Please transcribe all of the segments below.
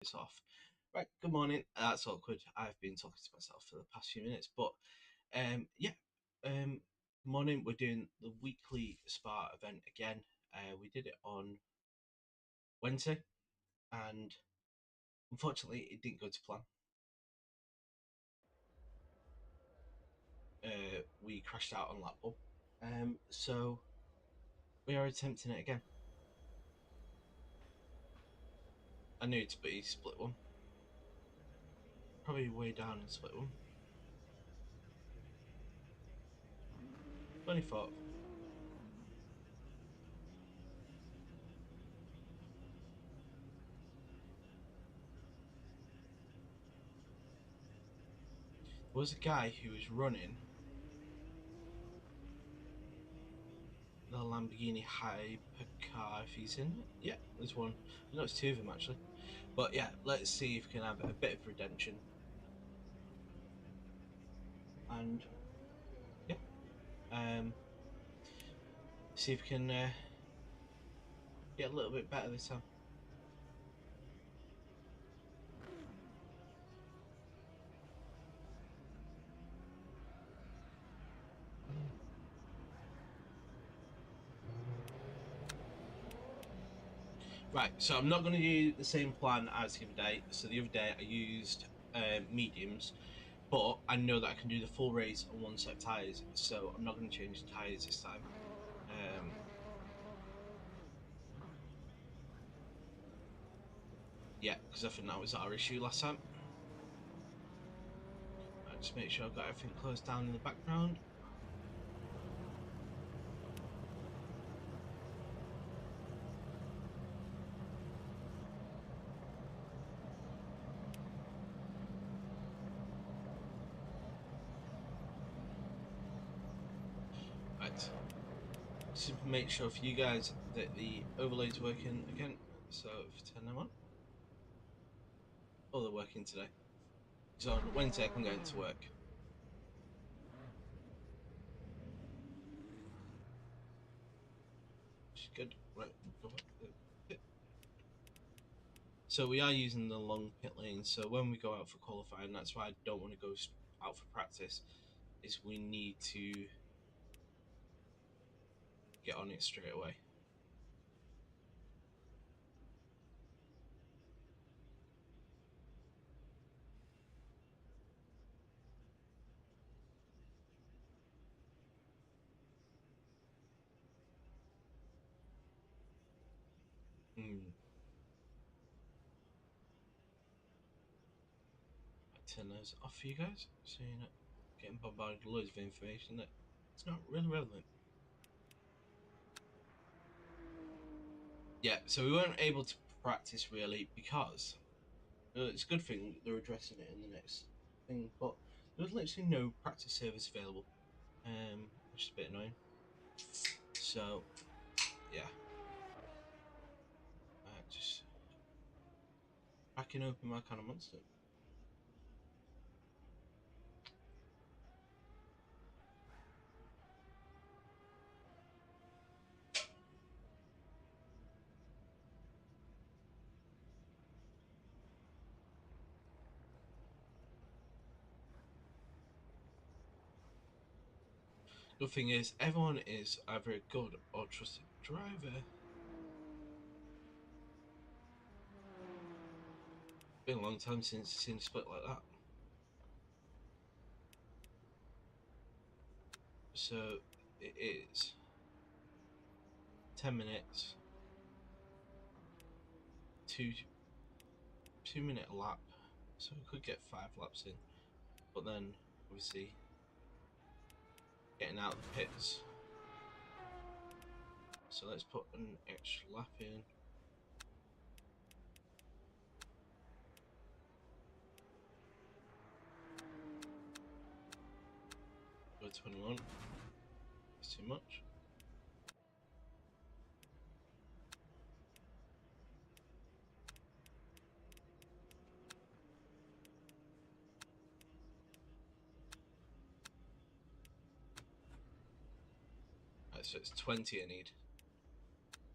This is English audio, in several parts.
It's off. Right, good morning. That's awkward. I've been talking to myself for the past few minutes, but yeah. Morning. We're doing the weekly Spa event again. We did it on Wednesday, and unfortunately, it didn't go to plan. We crashed out on lap up. So we are attempting it again. I knew it's be split one. Probably way down in split one. 24th. There was a guy who was running the Lamborghini Hypercar, if he's in it. Yeah, there's one. No, it's two of them actually. But yeah, let's see if we can have a bit of redemption. And yeah, see if we can get a little bit better this time. Right, so I'm not going to do the same plan as the other day. So the other day I used mediums, but I know that I can do the full race on one set of tyres, so I'm not going to change the tyres this time. Yeah, because I think that was our issue last time. Right, just make sure I've got everything closed down in the background. Right, just make sure for you guys that the overlay's working again. So if I turn them on, oh, they're working today. So on Wednesday I can go into work. Which is good. Right, go back to the pit. So we are using the long pit lane. So when we go out for qualifying, that's why I don't want to go out for practice. Is we need to get on it straight away. I turn those off for you guys, so you're not getting bombarded with loads of information that it's not really relevant. Yeah, so we weren't able to practice really because it's a good thing they're addressing it in the next thing, but there was literally no practice service available, which is a bit annoying. So, yeah, just cracking open my kind of monster. The thing is, everyone is either a good or trusted driver. Been a long time since I've seen a split like that. So it is 10 minutes, 2 minute lap, so we could get 5 laps in, but then obviously getting out of the pits. So let's put an extra lap in. Go 21. It's too much. Right, so it's 20 I need.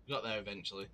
We got there eventually.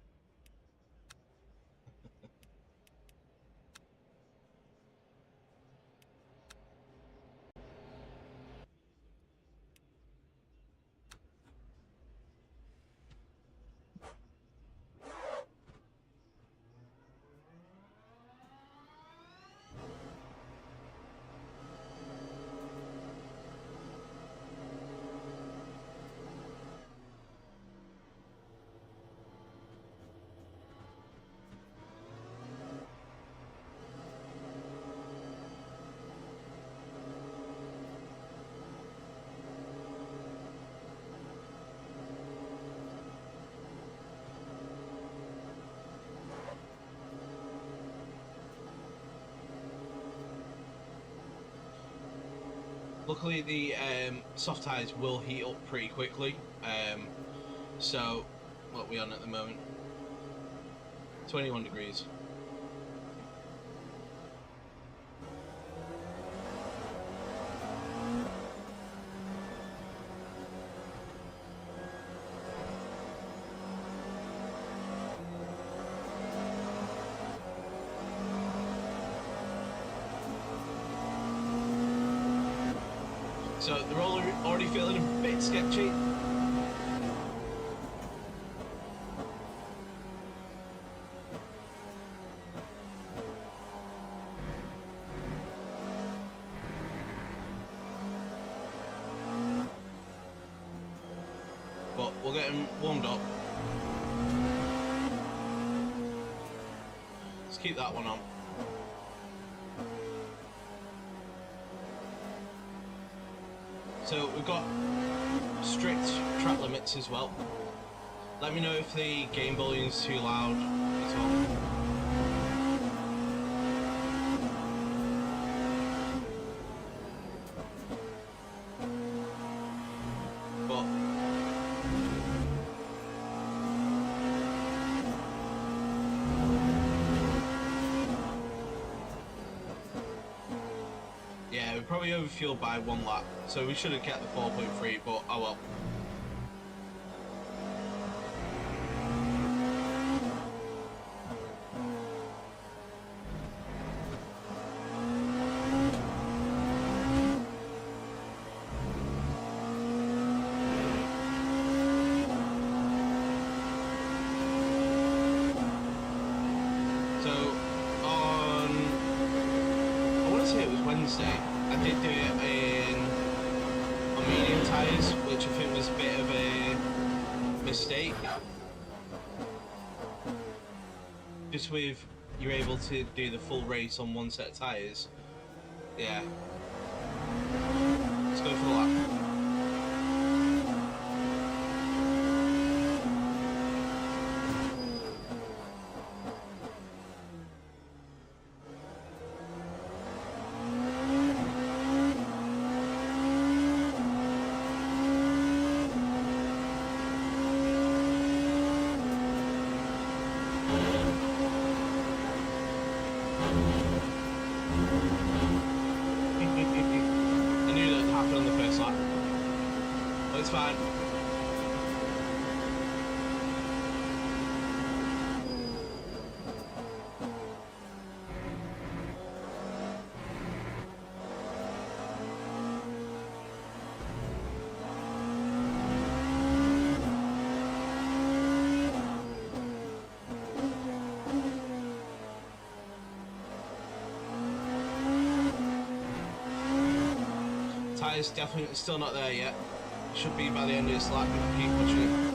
Luckily, the soft tyres will heat up pretty quickly. So, what are we on at the moment? 21 degrees. So they're already feeling a bit sketchy. But we'll get them warmed up. Let's keep that one on. So we've got strict track limits as well. Let me know if the game volume's too loud as well. But yeah, we probably overfueled by 1 lap, so we should have kept the 4.3, but oh well. Wednesday, I did do it on medium tyres, which I think was a bit of a mistake. Just with you're able to do the full race on 1 set of tyres. Yeah. Let's go for the lap. It's fine. Tyres definitely still not there yet. Should be by the end of this lap if we keep pushing it.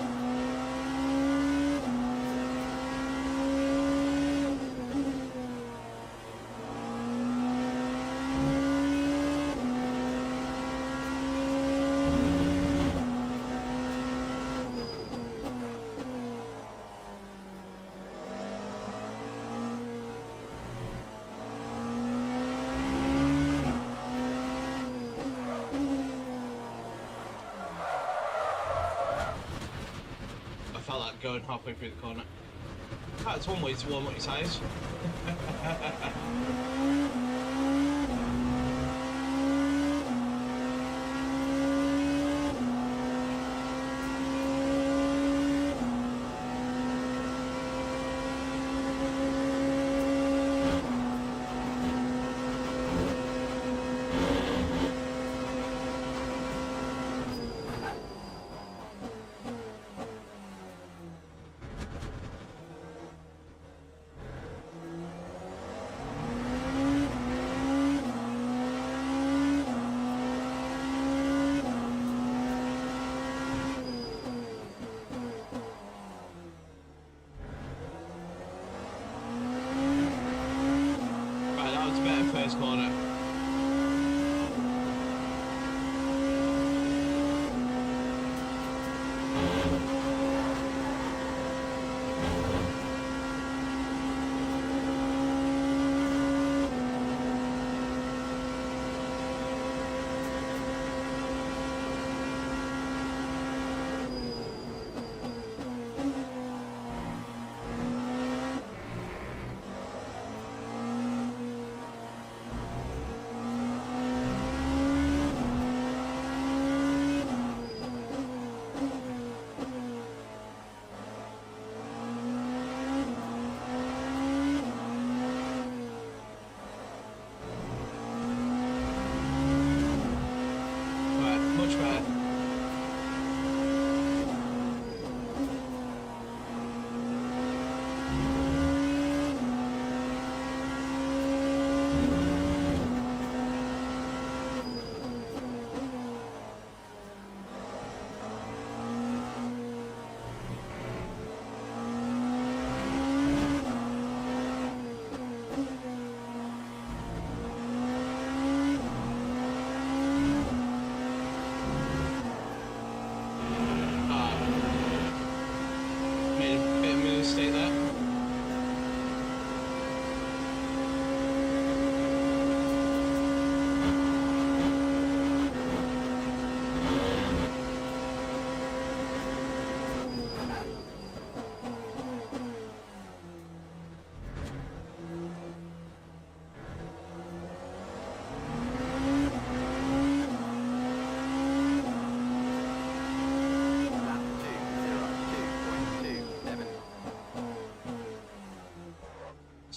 I felt like going halfway through the corner. That's one way to warm up your tyres.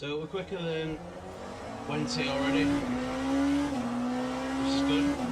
So we're quicker than Wednesday already, which is good.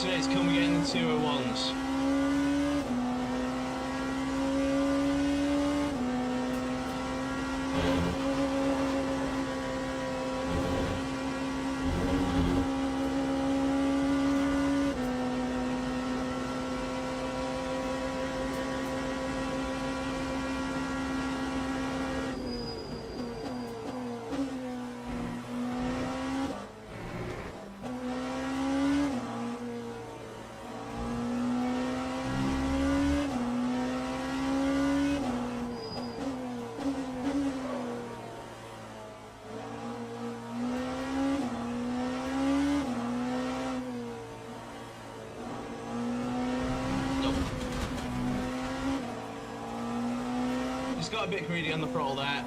Today's coming in the 201s. Just got a bit greedy on the throttle there.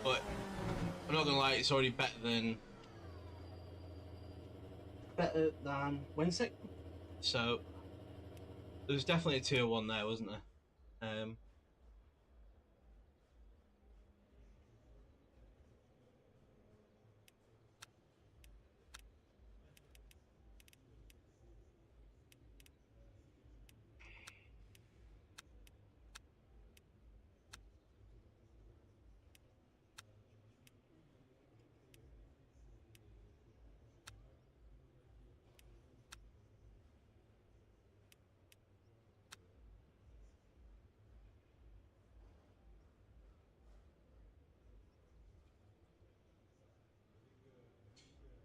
But I'm not gonna lie, it's already better than Wednesday. So there was definitely a 201 there, wasn't there?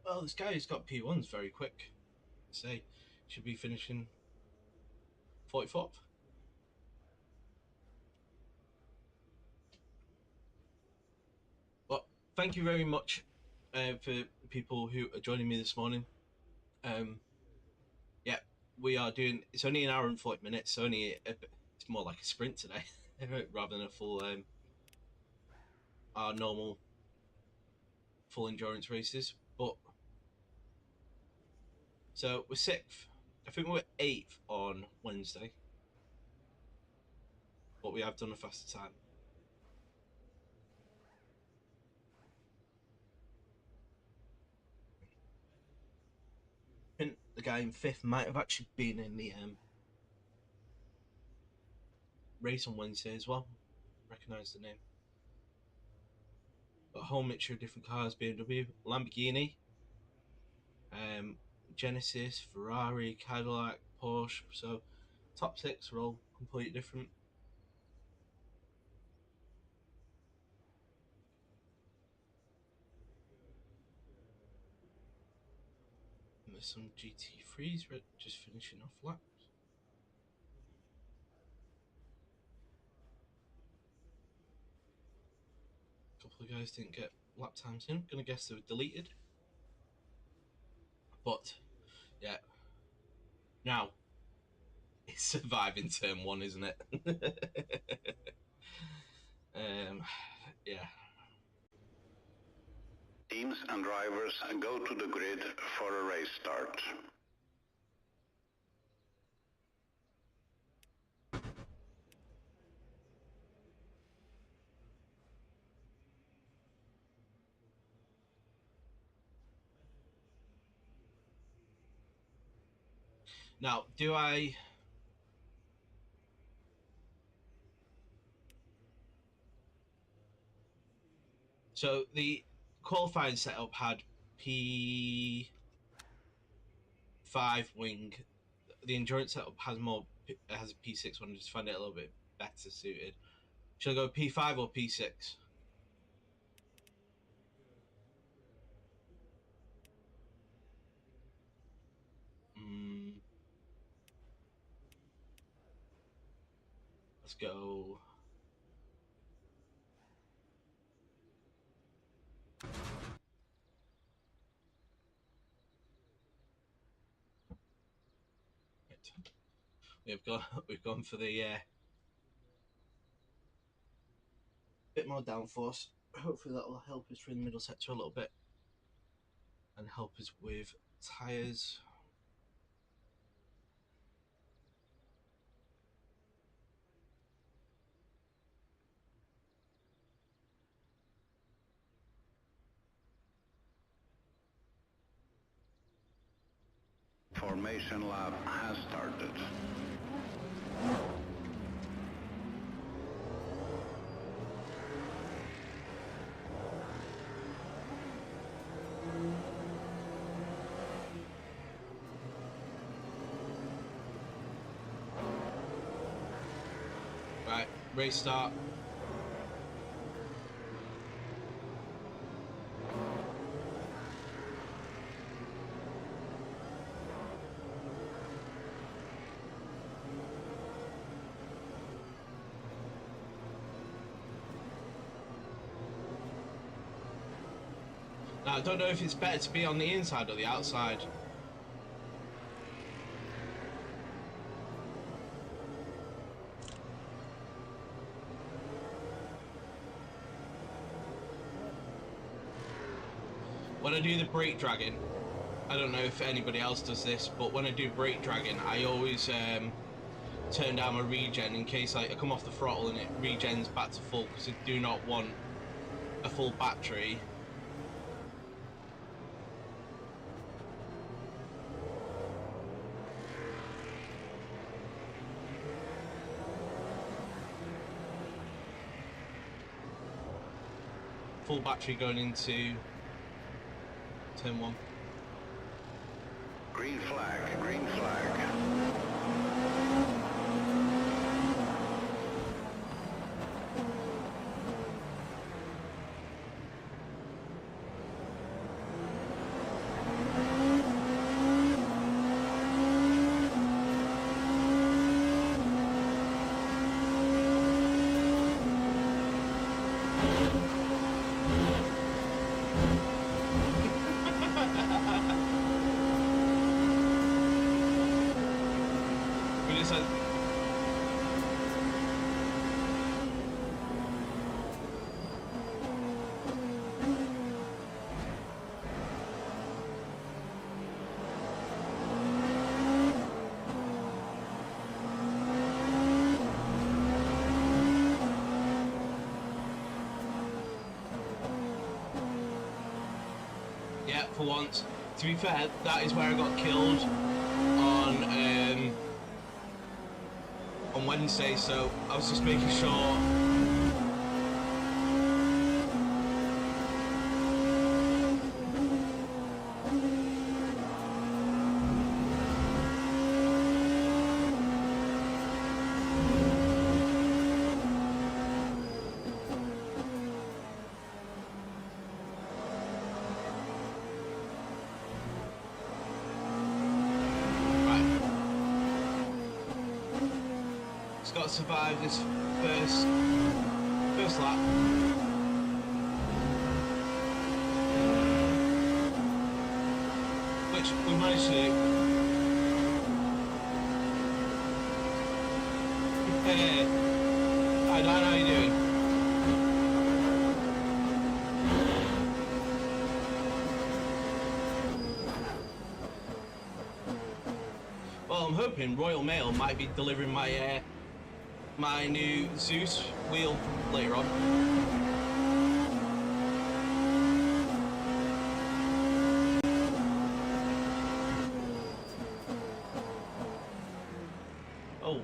Well, this guy who's got P1's very quick. Say, should be finishing 44th. But thank you very much for people who are joining me this morning. Yeah, we are doing. It's only an hour and 40 minutes. It's more like a sprint today, rather than a full our normal full endurance races. But so we're sixth. I think we're eighth on Wednesday, but we have done a faster time. I think the guy in fifth might have actually been in the race on Wednesday as well. Recognise the name. But a whole mixture of different cars: BMW, Lamborghini, Genesis, Ferrari, Cadillac, Porsche. So top six are all completely different. some GT3s, just finishing off laps. A couple of guys didn't get lap times in. Gonna guess they were deleted. But yeah, now it's surviving turn 1, isn't it? Yeah. Teams and drivers go to the grid for a race start. Now, do I... So the qualifying setup had P5 wing. The endurance setup has a P6 one. I just find it a little bit better suited. Should I go P5 or P6? Let's go. Right. We've gone for the bit more downforce. Hopefully that will help us through the middle sector a little bit and help us with tyres. Formation lap has started. Right, race start. Now, I don't know if it's better to be on the inside or the outside. When I do the brake dragging, I don't know if anybody else does this, but when I do brake dragging, I always turn down my regen in case I come off the throttle and it regens back to full, because I do not want a full battery. Full battery going into turn 1. Green flag, green flag. Yeah, for once. To be fair, that is where I got killed on Wednesday, so I was just making sure. got to survive this first lap. Which we managed to do. Hi Dan, how you doing? Well, I'm hoping Royal Mail might be delivering my my new Zeus wheel later on. Oh.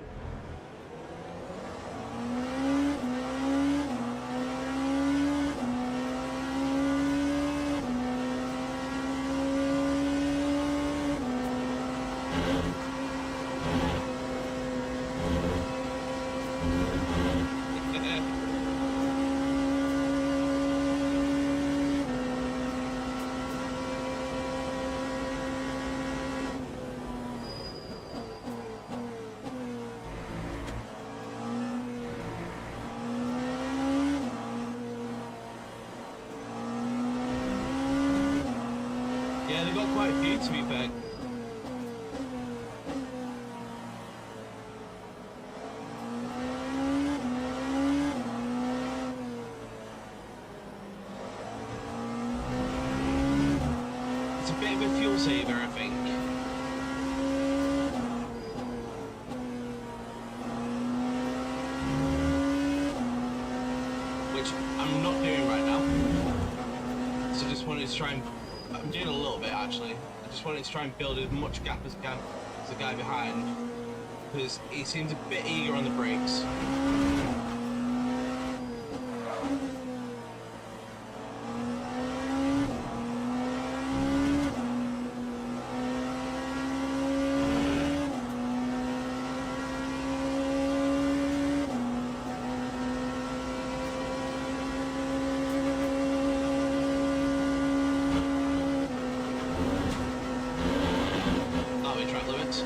Yeah, they've got quite a few, to be fair. It's a bit of a fuel saver, I think. Which I'm not doing right now. So just wanted to try and... I'm doing a little bit actually. I just wanted to try and build as much gap as I can to the guy behind, because he seems a bit eager on the brakes.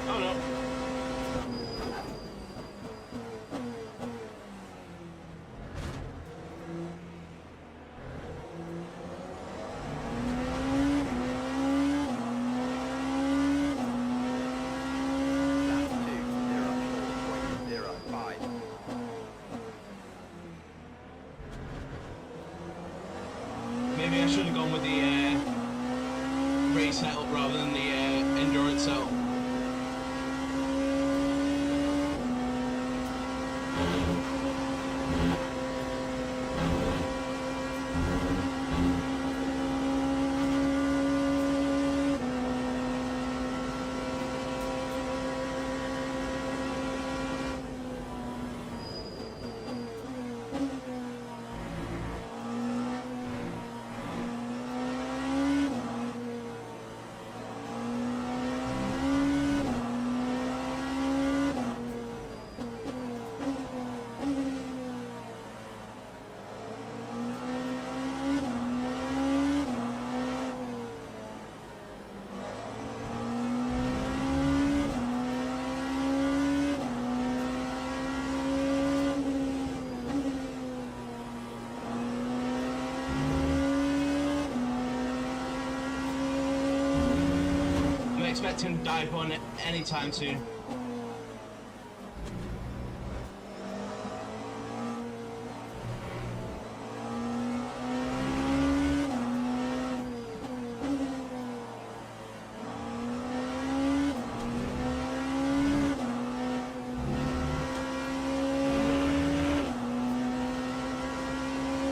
Oh no. Maybe I should have gone with the race setup rather than the endurance setup. Expect him to dive on it anytime soon.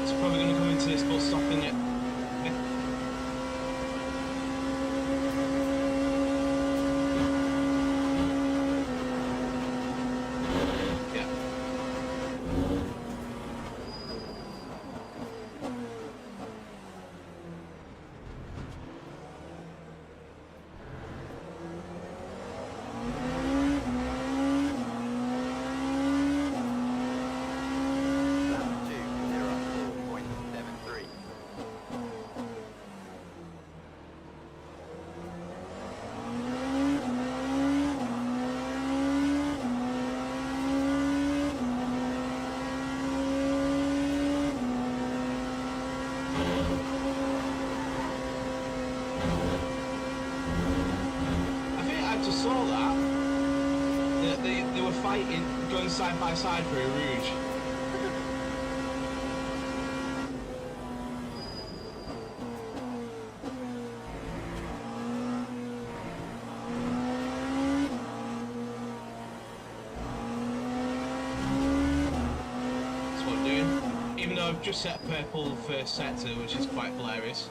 It's probably going to come into this full stop in it. going side by side for Eau Rouge. That's what I'm doing. Even though I've just set purple first sector, which is quite hilarious.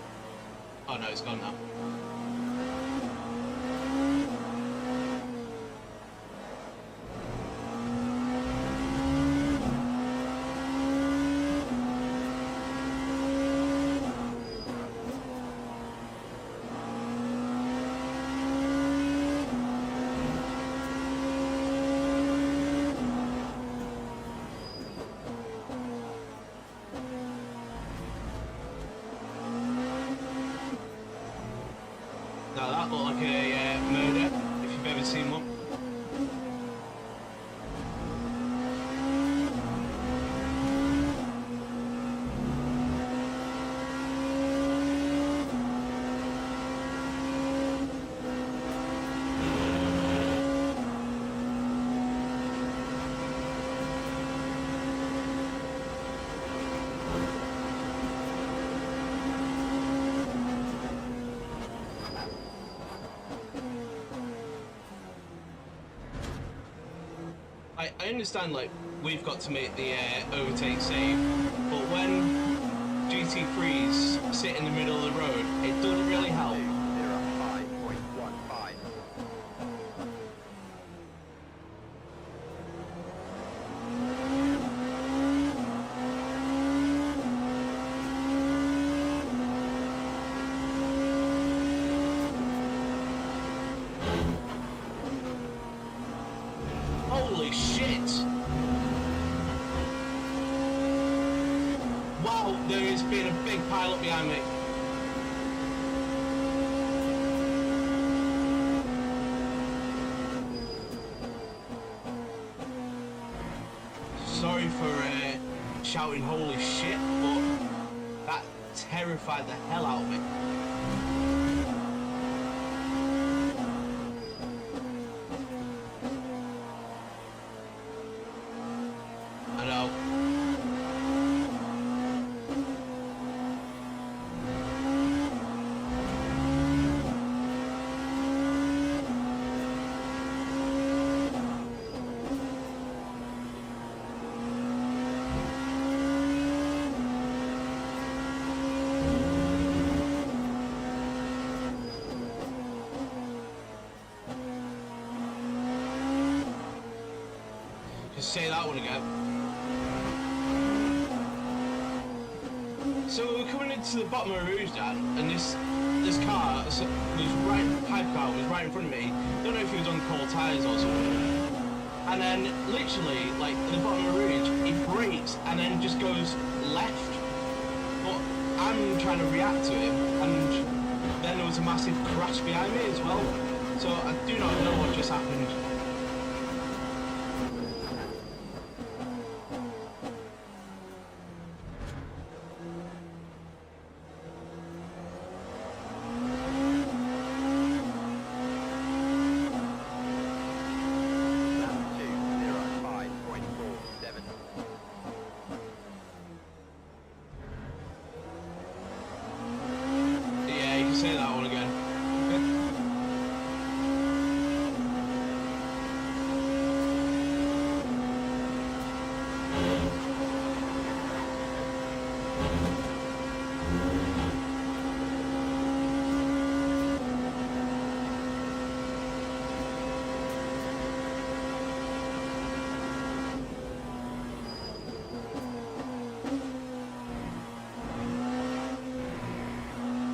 Oh no, it's gone now. Now that looked like a murder, if you've ever seen one. I understand, like, we've got to make the overtake safe, but when GT3s sit in the middle of the road, it doesn't really help. 05.15. Holy shit! Wow, there has been a big pile up behind me. Sorry for shouting holy shit, but that terrified the hell out of me. I know. Just say that one again. So we're coming into the bottom of Rouge, Dan, and this car was right, Hypercar was right in front of me. Don't know if he was on cold tyres or something. And then literally, like at the bottom of Rouge, he brakes and then just goes left. But I'm trying to react to him, and then there was a massive crash behind me as well. So I do not know what just happened. Say that one again.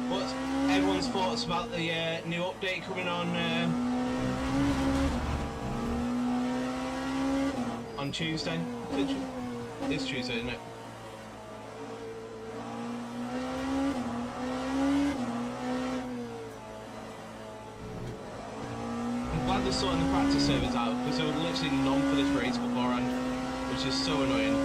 What's everyone's thoughts about the new update coming on Tuesday? It's Tuesday, isn't it? I'm glad they're sorting the practice servers out, because there were literally none for this race beforehand, which is so annoying.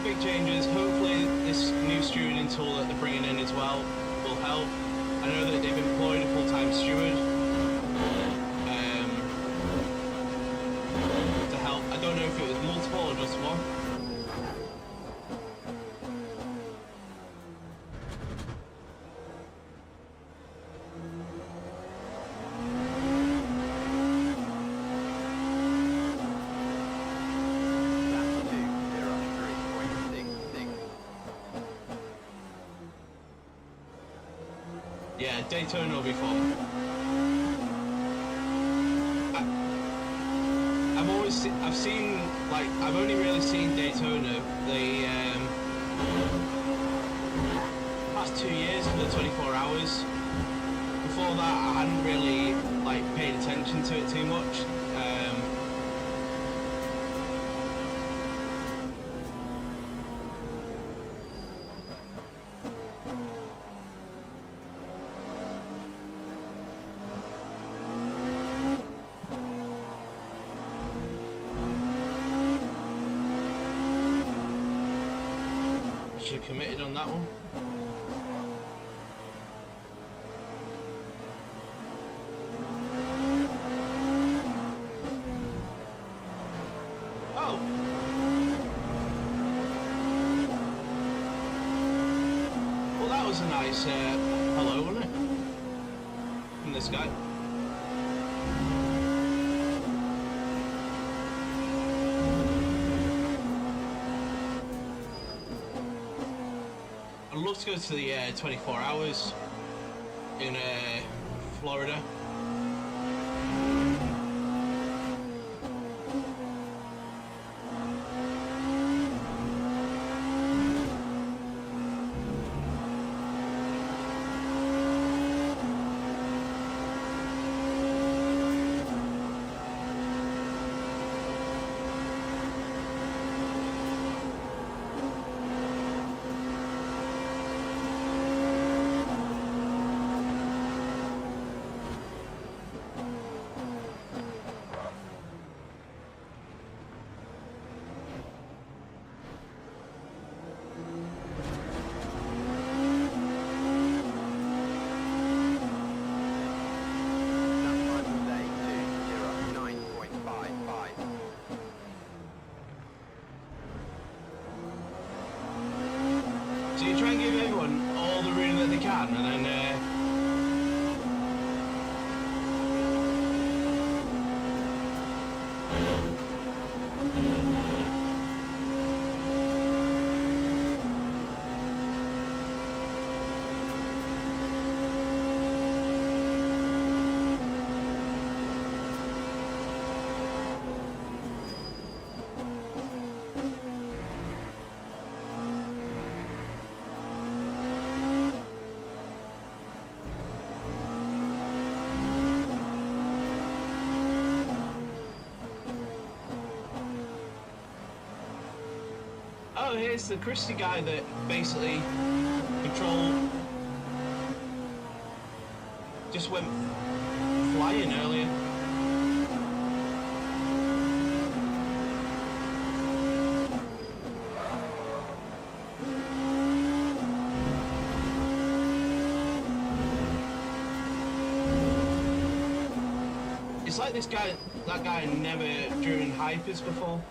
big changes. Hopefully this new stewarding tool that they're bringing in as well will help. I know that they've employed a full-time steward to help. I don't know if it was multiple or just one. Yeah, Daytona will be fun. I've only really seen Daytona the past 2 years for the 24 hours. Before that, I hadn't really paid attention to it too much. Should have committed on that one. Oh! Well, that was a nice hello, wasn't it? From this guy. I'd love to go to the 24 hours in Florida. So you try and give everyone all the room that they can, and then oh, here's the Christie guy that basically just went flying earlier. It's like that guy never driven Hypers before.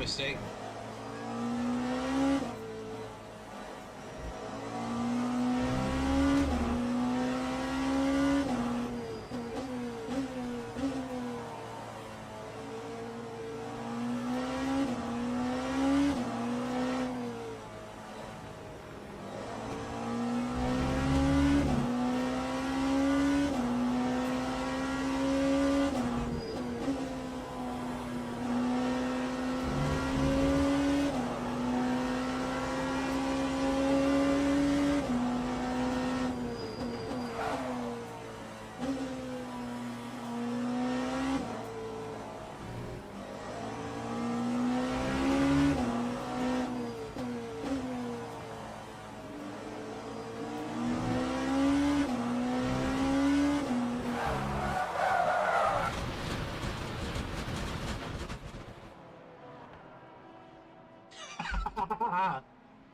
mistake.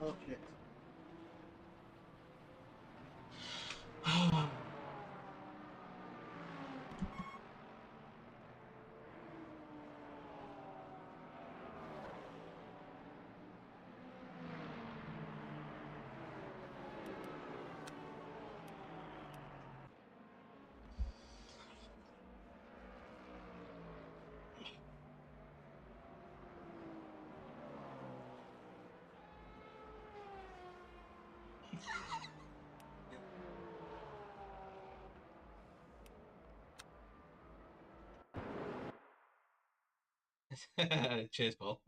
Oh shit. Cheers, Paul.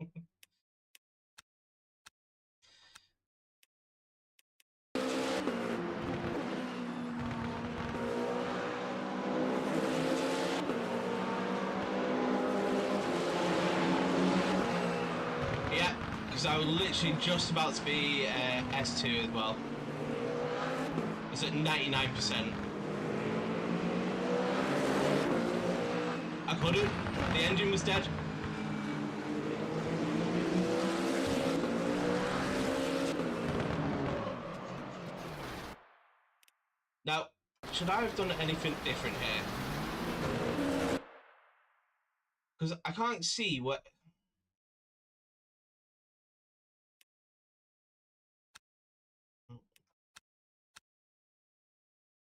Yeah, because I was literally just about to be S2 as well. It's at 99%. I couldn't. The engine was dead. Now, should I have done anything different here? Because I can't see what...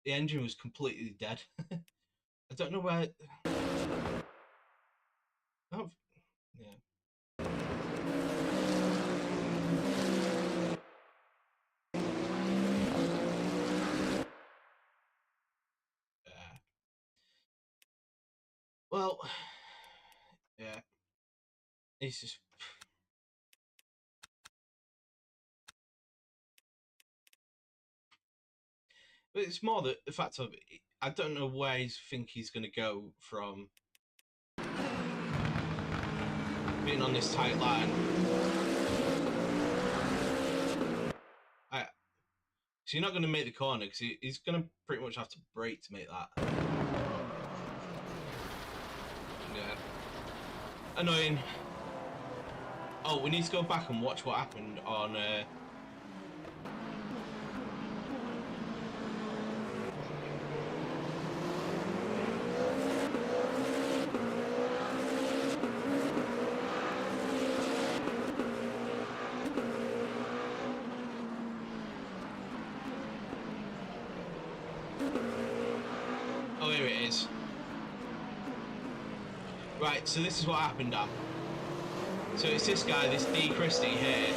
The engine was completely dead. I don't know where... Oh, yeah. Well, yeah. It's just... But it's more the fact of... I don't know where I think he's going to go from being on this tight line. So you're not going to make the corner because he's going to pretty much have to brake to make that. Yeah. Annoying. Oh, we need to go back and watch what happened on... Oh, here it is. Right, so this is what happened, Dan. So it's this guy, this D. Christie here.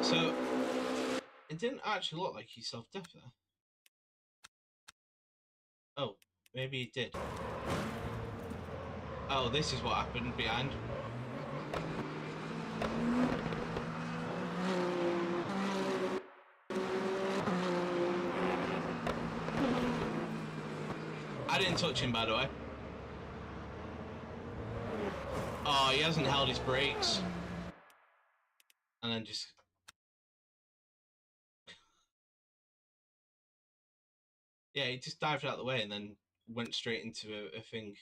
So it didn't actually look like he self-def there. Oh, maybe he did. Oh, this is what happened behind. I didn't touch him, by the way. Oh, he hasn't held his brakes. And then just... Yeah, he just dived out of the way and then went straight into a thing.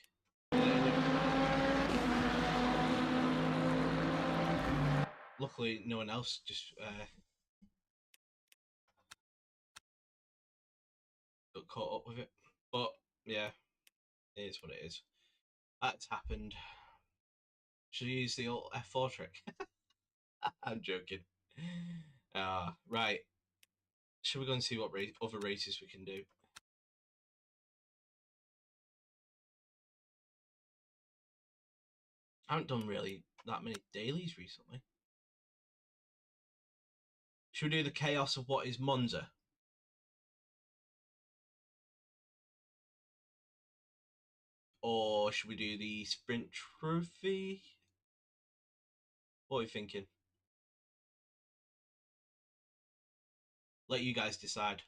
luckily no one else just got caught up with it. But yeah, it is what it is. That's happened. Should I use the old F4 trick? I'm joking. Right. Should we go and see what other races we can do? I haven't done really that many dailies recently. Should we do the chaos of what is Monza? Or should we do the sprint trophy? What are you thinking? Let you guys decide.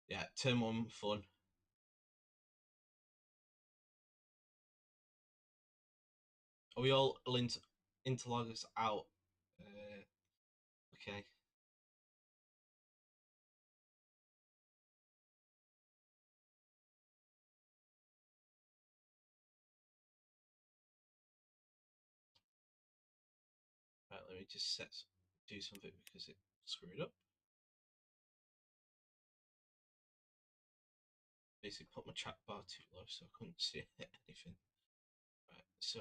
Yeah, turn 1 fun. Are we all interloggers out? Okay. Right, let me just do something because it screwed up. Basically put my chat bar too low so I couldn't see anything. Right, so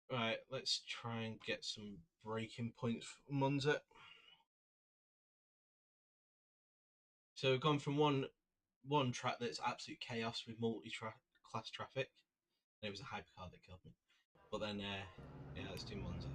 right, let's try and get some breaking points for Monza. So we've gone from one track that's absolute chaos with multi-class traffic. And it was a hypercar that killed me. But then, yeah, let's do Monza.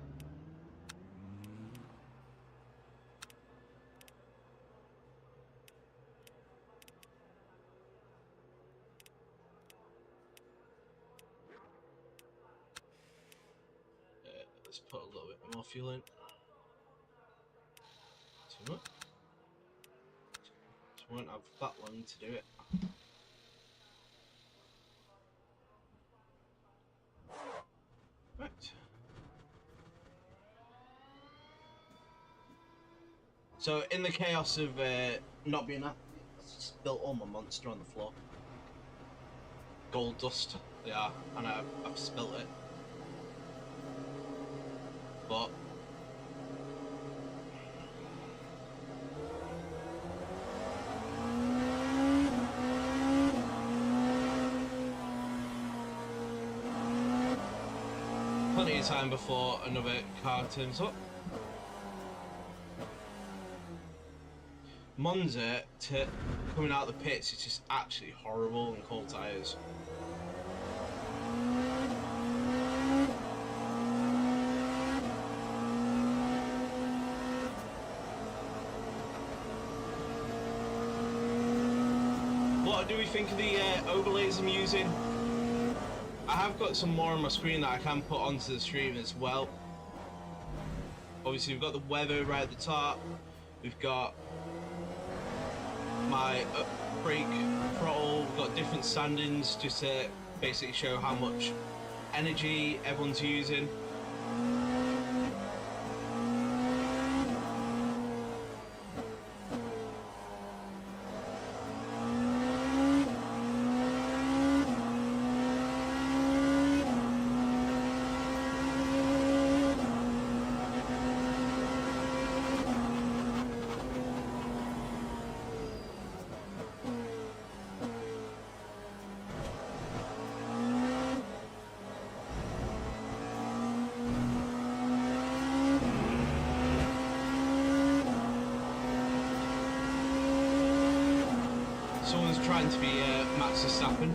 Let's put a little bit more fuel in. Too much. Just won't have that long to do it. Right. So in the chaos of not being happy, I spilt all my monster on the floor. Gold dust, yeah, and I've spilt it. But plenty of time before another car turns up. Monza coming out of the pits is just absolutely horrible on cold tyres. What do we think of the overlays I'm using? I have got some more on my screen that I can put onto the stream as well. Obviously we've got the weather right at the top. We've got my brake throttle, we've got different standings just to basically show how much energy everyone's using. Someone's trying to be Max Verstappen.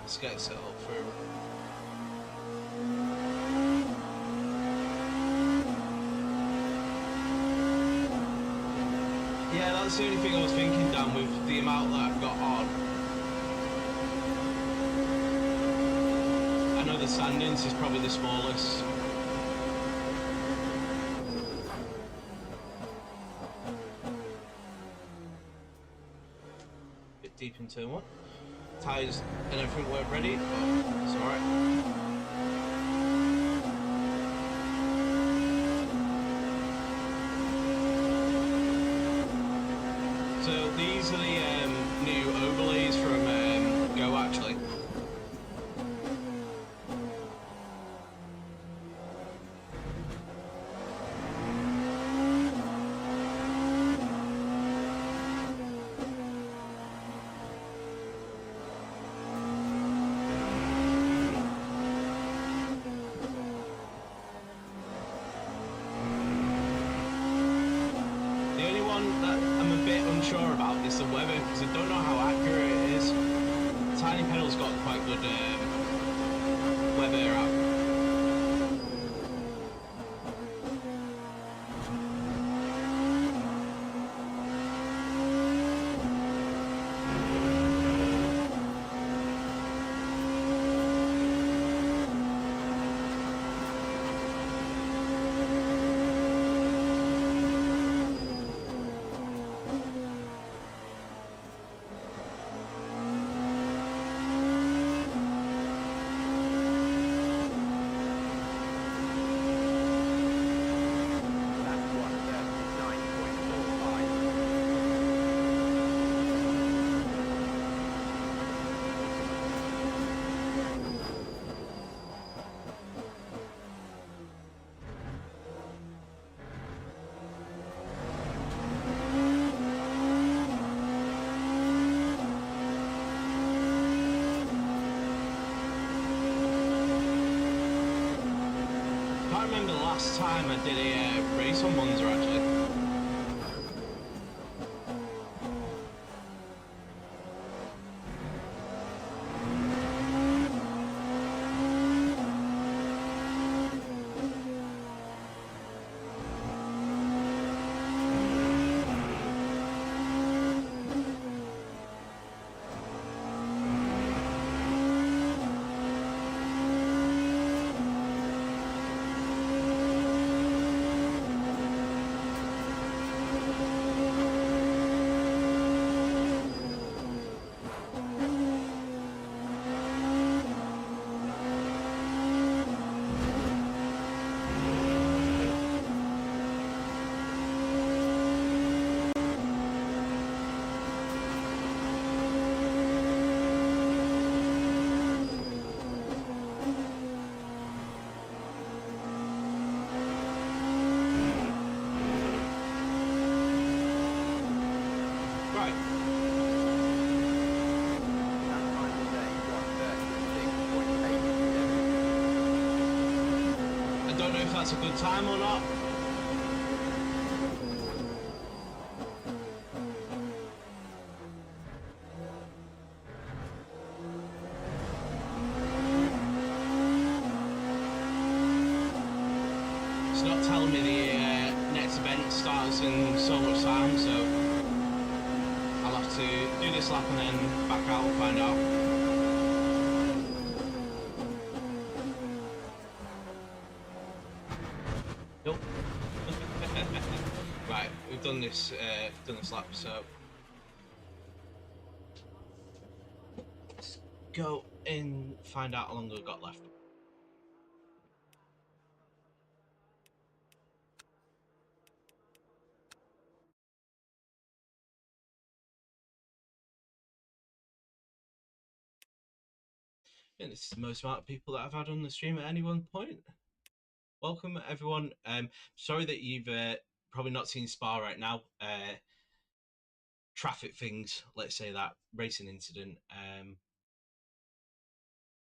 Let's get it set up through. Yeah, that's the only thing I was thinking, Dan, with the amount that I've got on. I know the standings is probably the smallest. turn 1. Tyres and everything weren't ready, but it's alright. So these are the new overlays from Go, actually. Unsure about is the weather, because I don't know how accurate it is. Tiny Pedal's got quite good weather app. I remember the last time I did a race on Monza, actually. If that's a good time or not. It's not telling me the next event starts in so much time, so I'll have to do this lap and then back out and find out. Nope. Right, we've done this lap, so let's go and find out how long we've got left. And this is the most amount of people that I've had on the stream at any one point. Welcome everyone. Sorry that you've probably not seen Spa right now. Traffic things, let's say that, racing incident.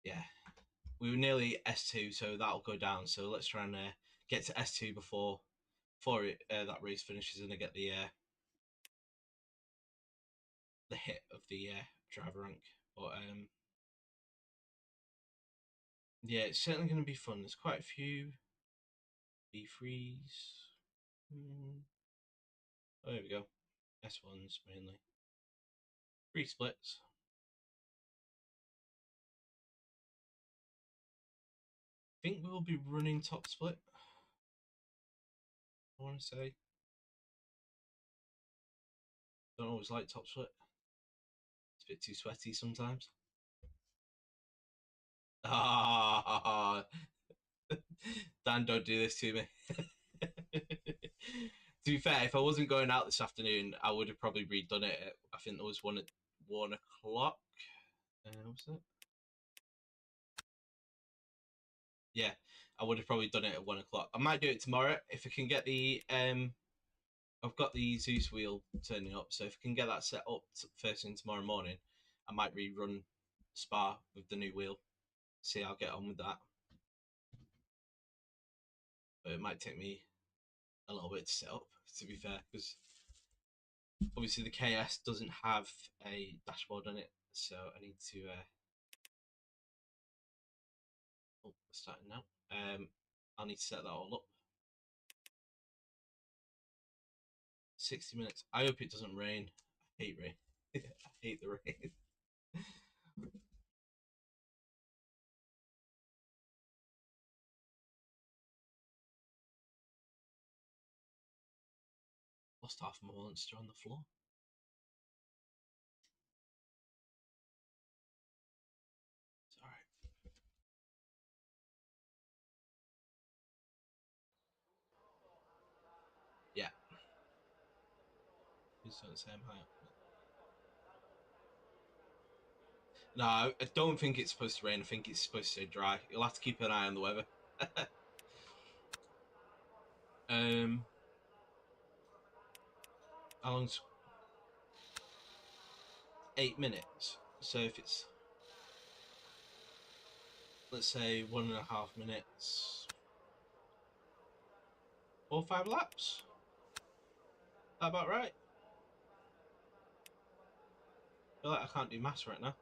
Yeah, we were nearly S2, so that'll go down. So let's try and get to S2 before that race finishes and I get the hit of the driver rank. But yeah, it's certainly going to be fun. There's quite a few B3s. Oh, there we go. S1s mainly. 3 splits. I think we'll be running top split. I want to say. Don't always like top split. It's a bit too sweaty sometimes. Ah, Dan, don't do this to me. To be fair, if I wasn't going out this afternoon, I would have probably redone it. I think there was one at 1 o'clock. What's that? Yeah, I would have probably done it at 1 o'clock. I might do it tomorrow if I can get the I've got the Zeus wheel turning up, so if I can get that set up first thing tomorrow morning, I might rerun Spa with the new wheel. See how I get on with that. But it might take me a little bit to set up, to be fair, because obviously the KS doesn't have a dashboard on it, so I need to. Oh, starting now. I'll need to set that all up. 60 minutes. I hope it doesn't rain. I hate rain. I hate the rain. Lost half my monster on the floor. It's alright. Yeah. It's on the same height. No, I don't think it's supposed to rain. I think it's supposed to stay dry. You'll have to keep an eye on the weather. How long's 8 minutes? So if it's, let's say 1.5 minutes, 4 or 5 laps. That about right? I feel like I can't do maths right now.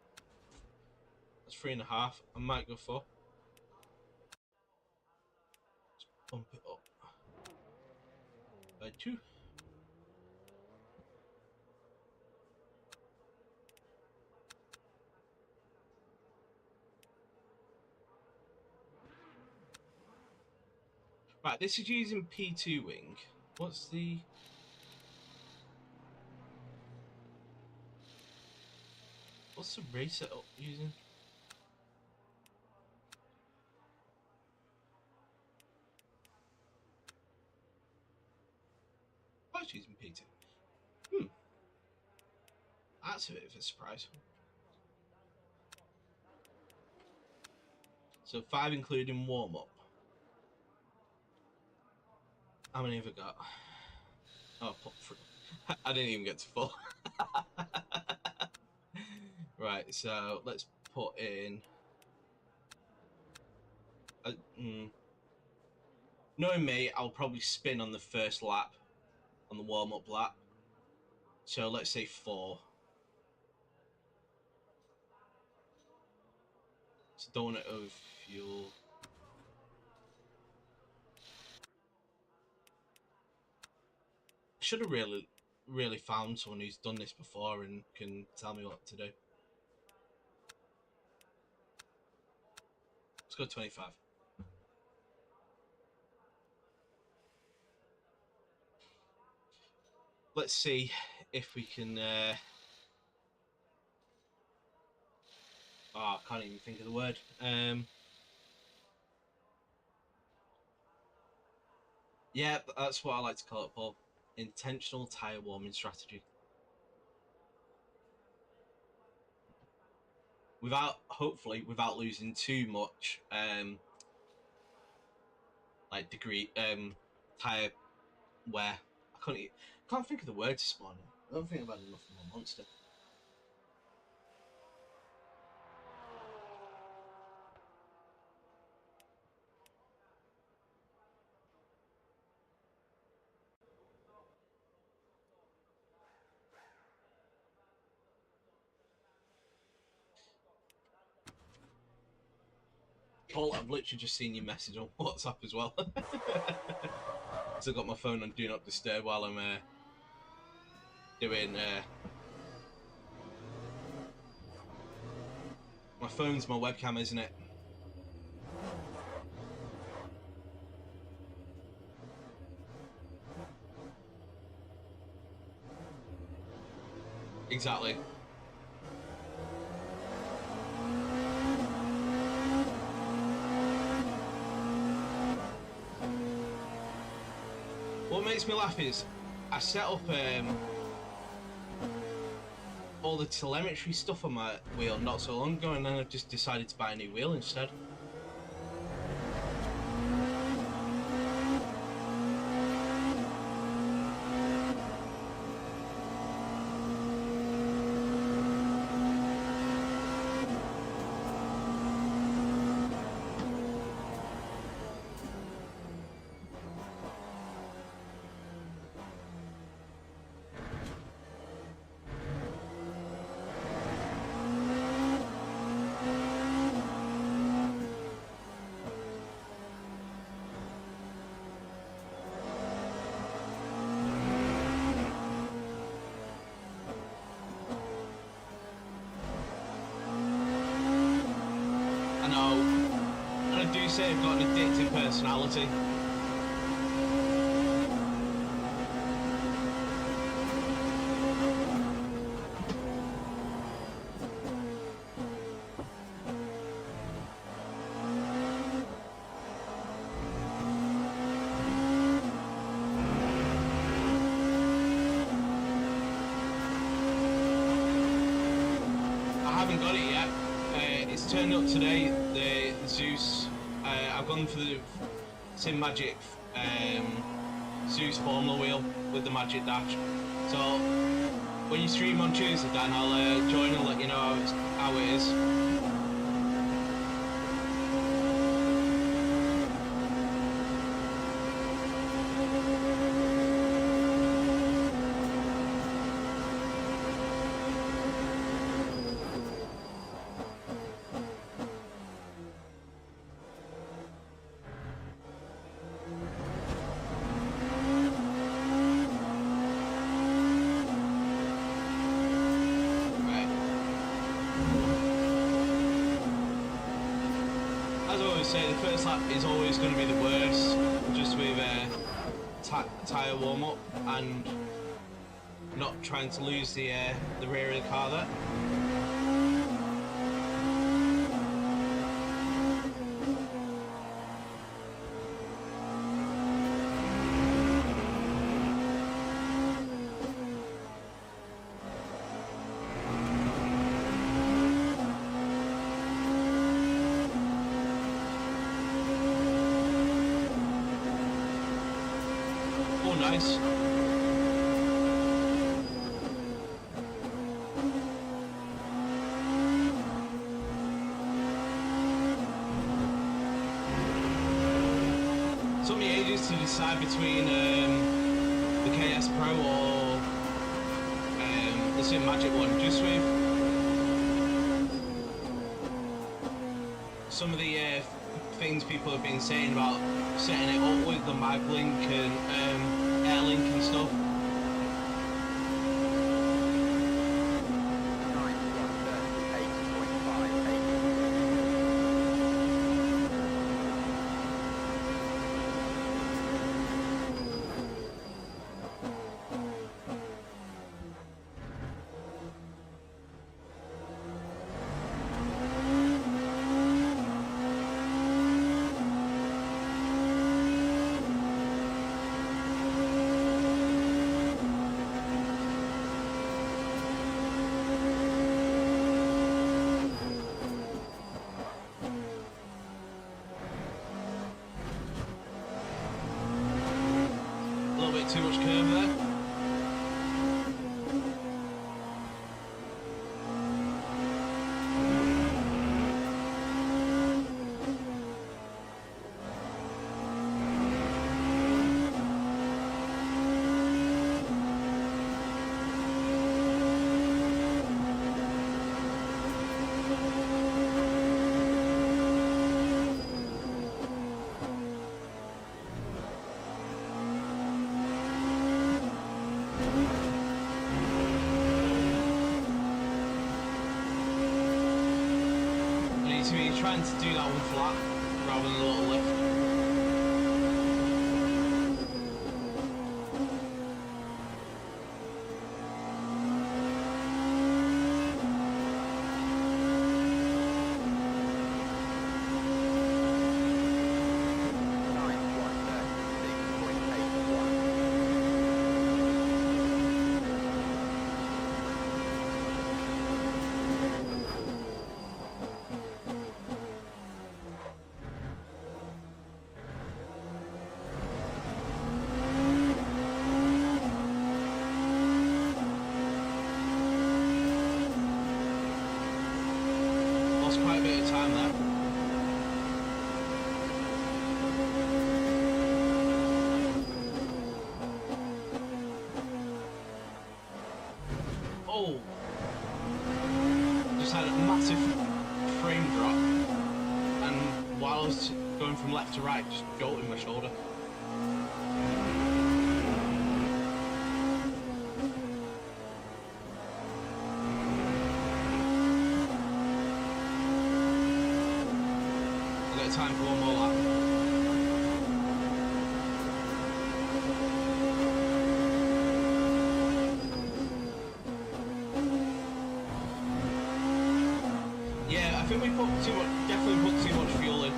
That's 3.5. I might go 4. Let's bump it up by 2. Right, this is using P2 wing. What's the race setup using? I was using P2. That's a bit of a surprise. So 5 including warm up. How many have I got? Oh, I didn't even get to 4. Right, so let's put in. Knowing me, I'll probably spin on the first lap, on the warm up lap. So let's say 4. So don't want to overfuel. I should have really found someone who's done this before and can tell me what to do. Let's go 25. Let's see if we can. I can't even think of the word. Yeah, that's what I like to call it, Paul. Intentional tyre warming strategy. Hopefully, without losing too much, like tyre wear. I can't think of the word this morning. I don't think I've had enough of my Monster. Paul, I've literally just seen your message on WhatsApp as well. So I got my phone on Do Not Disturb while I'm doing. My phone's my webcam, isn't it? Exactly. makes me laugh is I set up all the telemetry stuff on my wheel not so long ago, and then I've just decided to buy a new wheel instead. I do say I've got an addictive personality. I haven't got it yet. It's turned up today, the Zeus. I've gone for the Simagic Zeus Formula wheel with the Magic Dash. So when you stream on Tuesday, Dan, I'll join and let you know how it is. Say the first lap is always going to be the worst, just with tyre warm up and not trying to lose the rear of the car there. Nice. Took me ages to decide between the KS Pro or the Simagic one, just with some of the things people have been saying about setting it up with the mag link and air link and stuff. Too much curve there. Trying to do that one flat rather than a little lift. opposed to going from left to right, just jolting my shoulder. I've got time for one more lap. Yeah, I think we definitely put too much fuel in.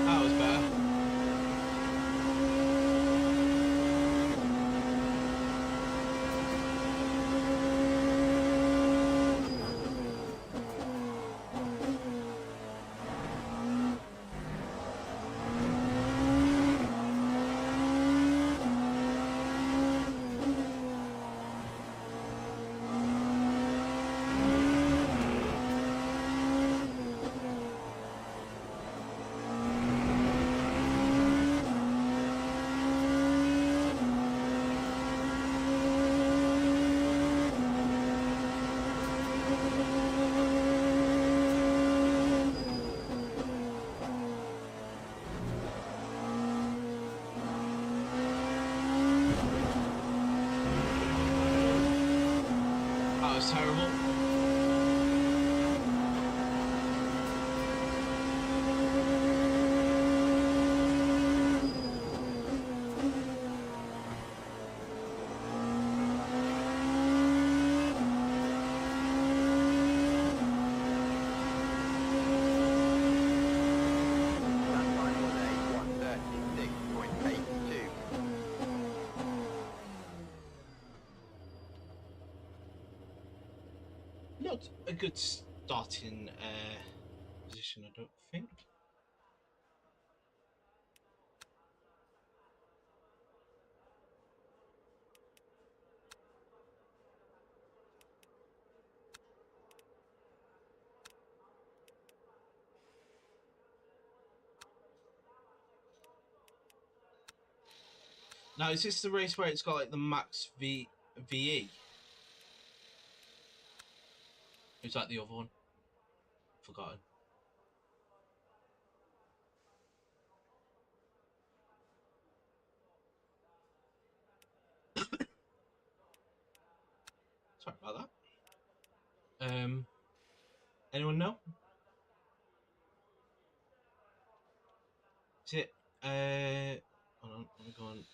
That was better. That was terrible. Not a good starting position, I don't think. Now, is this the race where it's got like the max VE? Is that the other one? Forgotten. Sorry about that. Anyone know? Is it? Hold on, let me go on.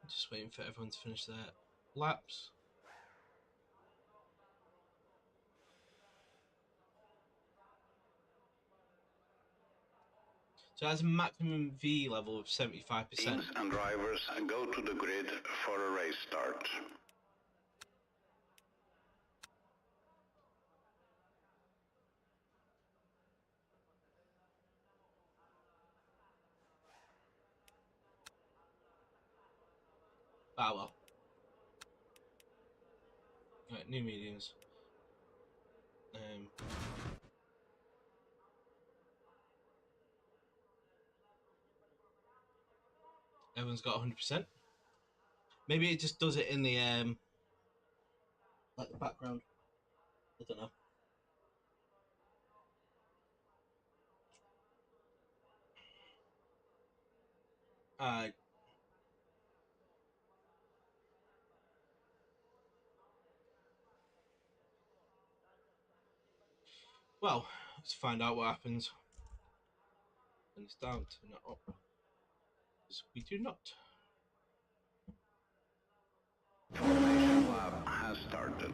Just waiting for everyone to finish their laps. So it has a maximum V level of 75%. Teams and drivers go to the grid for a race start. Ah well. Right, new mediums. Everyone's got 100%. Maybe it just does it in the like the background. I don't know. Well, let's find out what happens when it's down. Turn it up. Because we do not. Formation lap has started.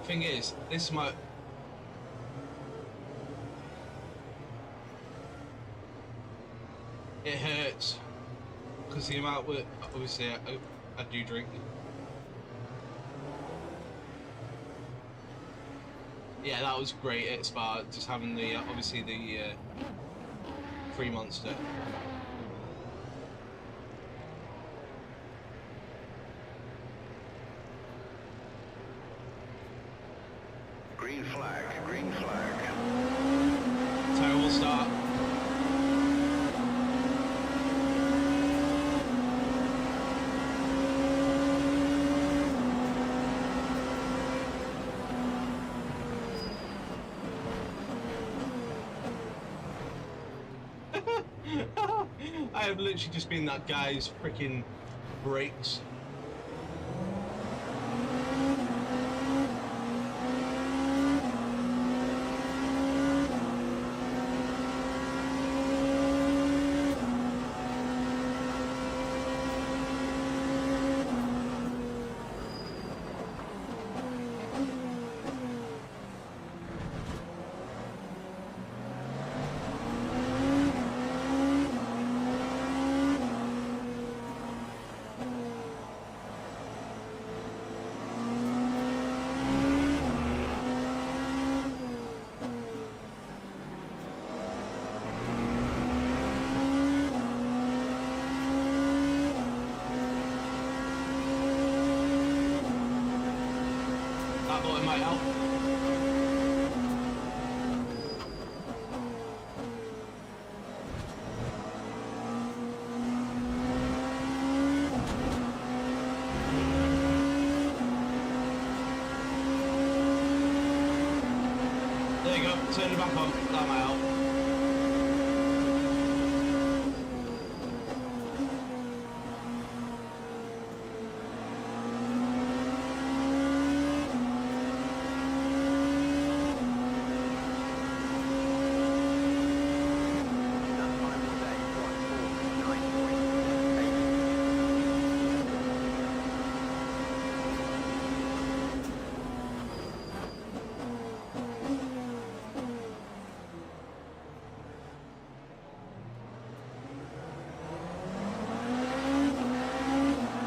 Thing is, this might. It hurts because the amount of obviously I do drink. Yeah, that was great at Spa. Just having the obviously the free monster. Green flag, green flag. Terrible start. I have literally just been that guy's freaking brakes. I thought it might help. There you go, turn it back on, that might help.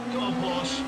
Come on, Porsche.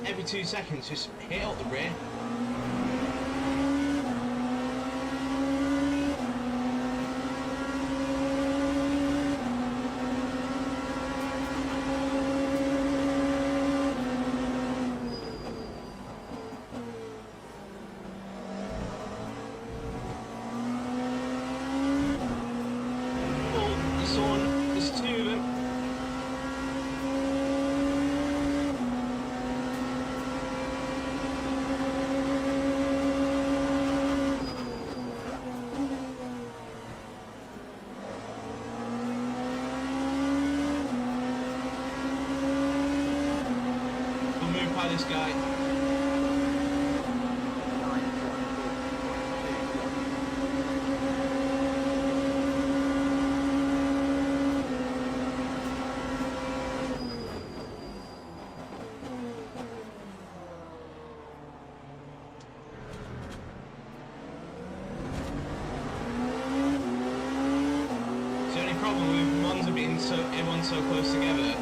Every 2 seconds, just hit out the rear. Oh, there's one, there's two of them. By this guy. Is there any problem with Monza being so everyone's so close together?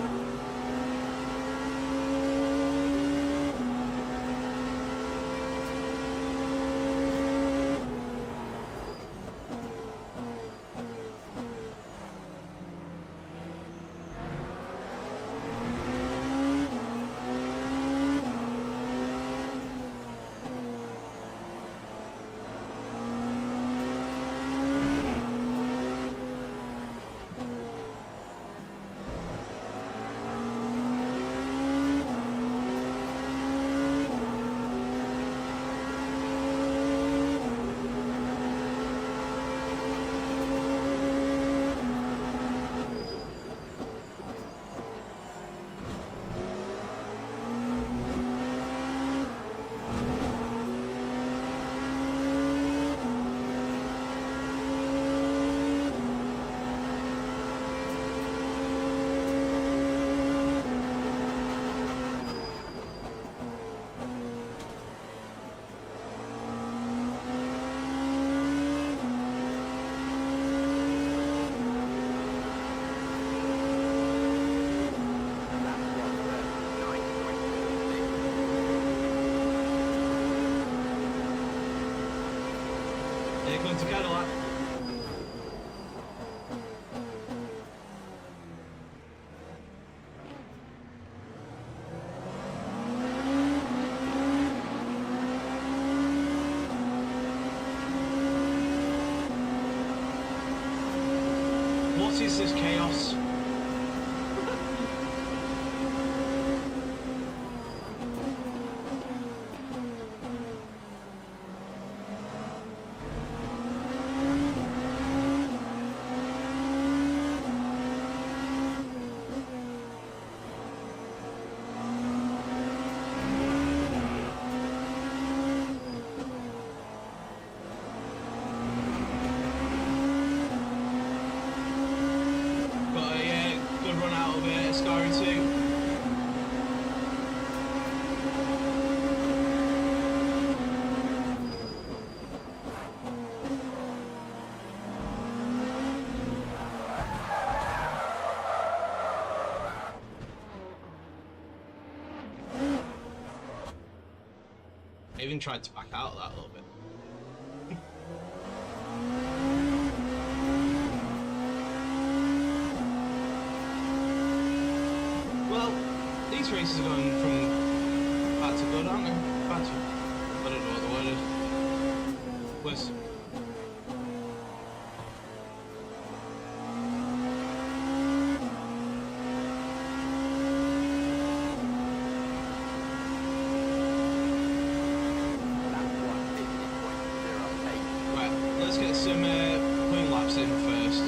chaos. I even tried to back out of that a little bit. Well, these races are going from bad to good, aren't they? Bad to... I don't know what the word is. Worse. Let's get some clean laps in first.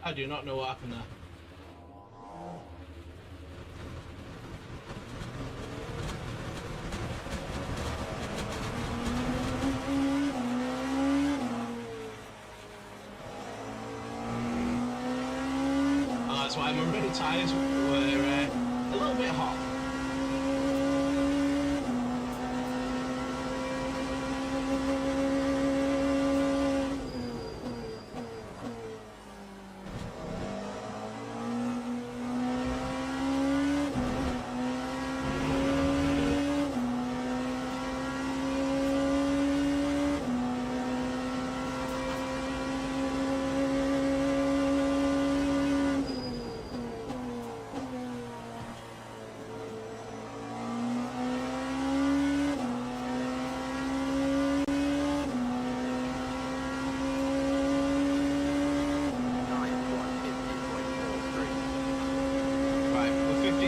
I do not know what happened there. Oh, that's why my rear tyres were a little bit hot.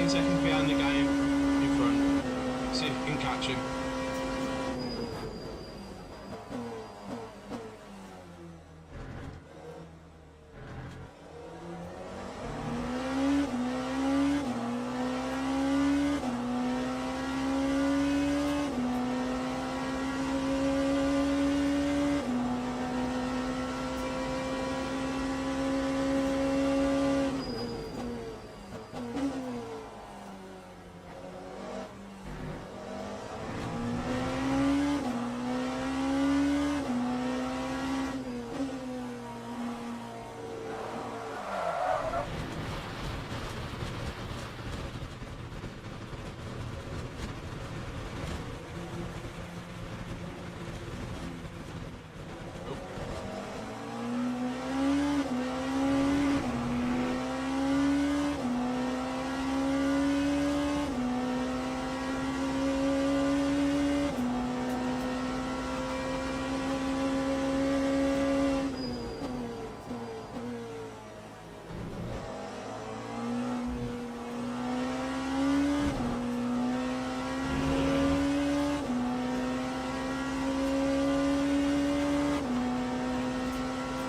Seconds behind the guy in front. See if we can catch him.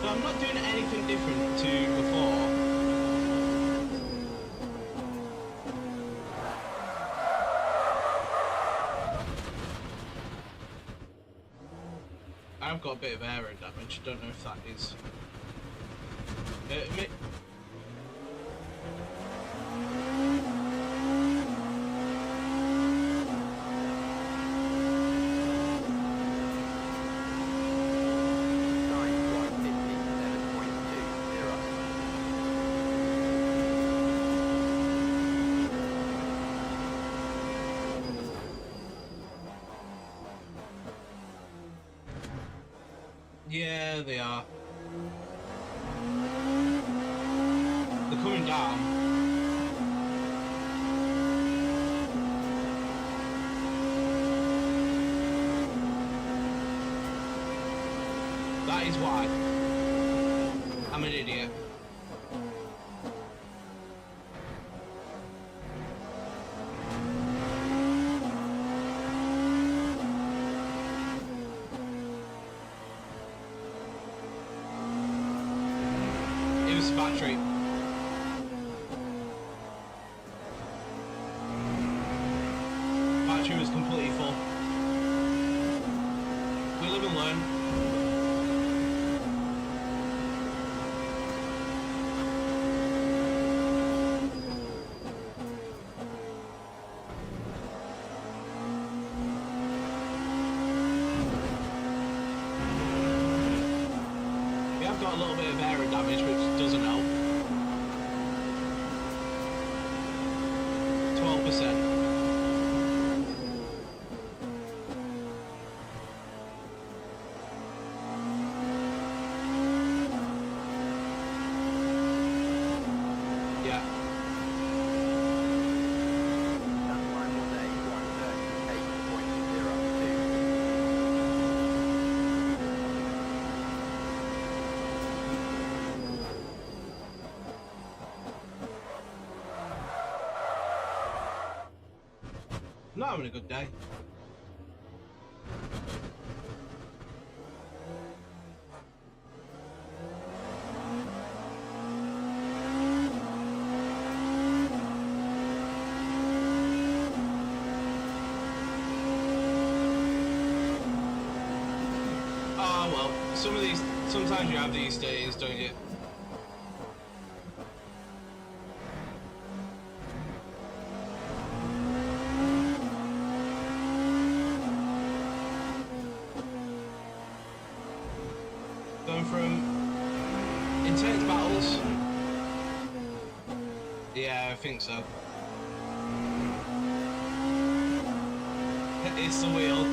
I'm not doing anything different to before. I've got a bit of aero damage, don't know if that is... Yeah, they are. They're coming down. That is why I'm an idiot. It was the battery. Battery was completely full. We live and learn. We have got a little bit of air damage, which doesn't help. 12%. Yeah. That time was a 138.02. I'm not having a good day. Oh well, sometimes you have these days, don't you? Going from intense battles. Yeah, I think so. It's the wheel.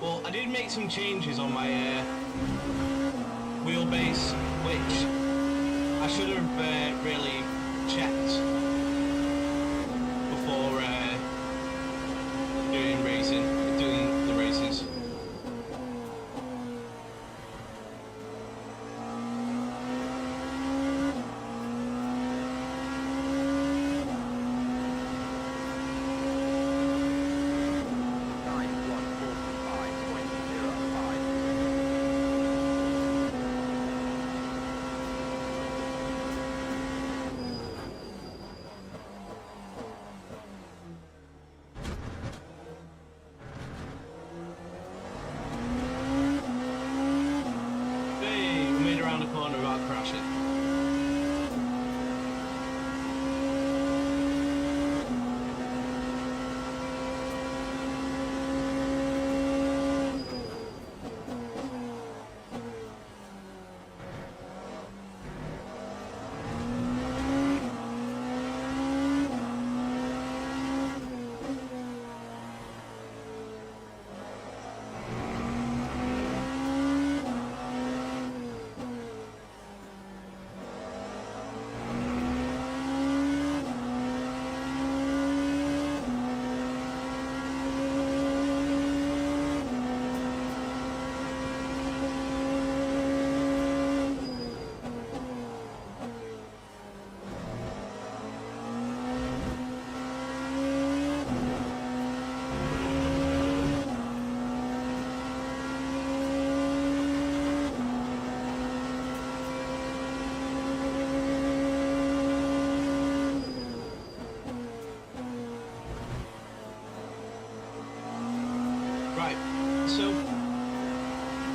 Well, I did make some changes on my wheelbase, which I should have really checked before doing the races. Time 145.05. Hey, we made it around the corner without crashing. Right, so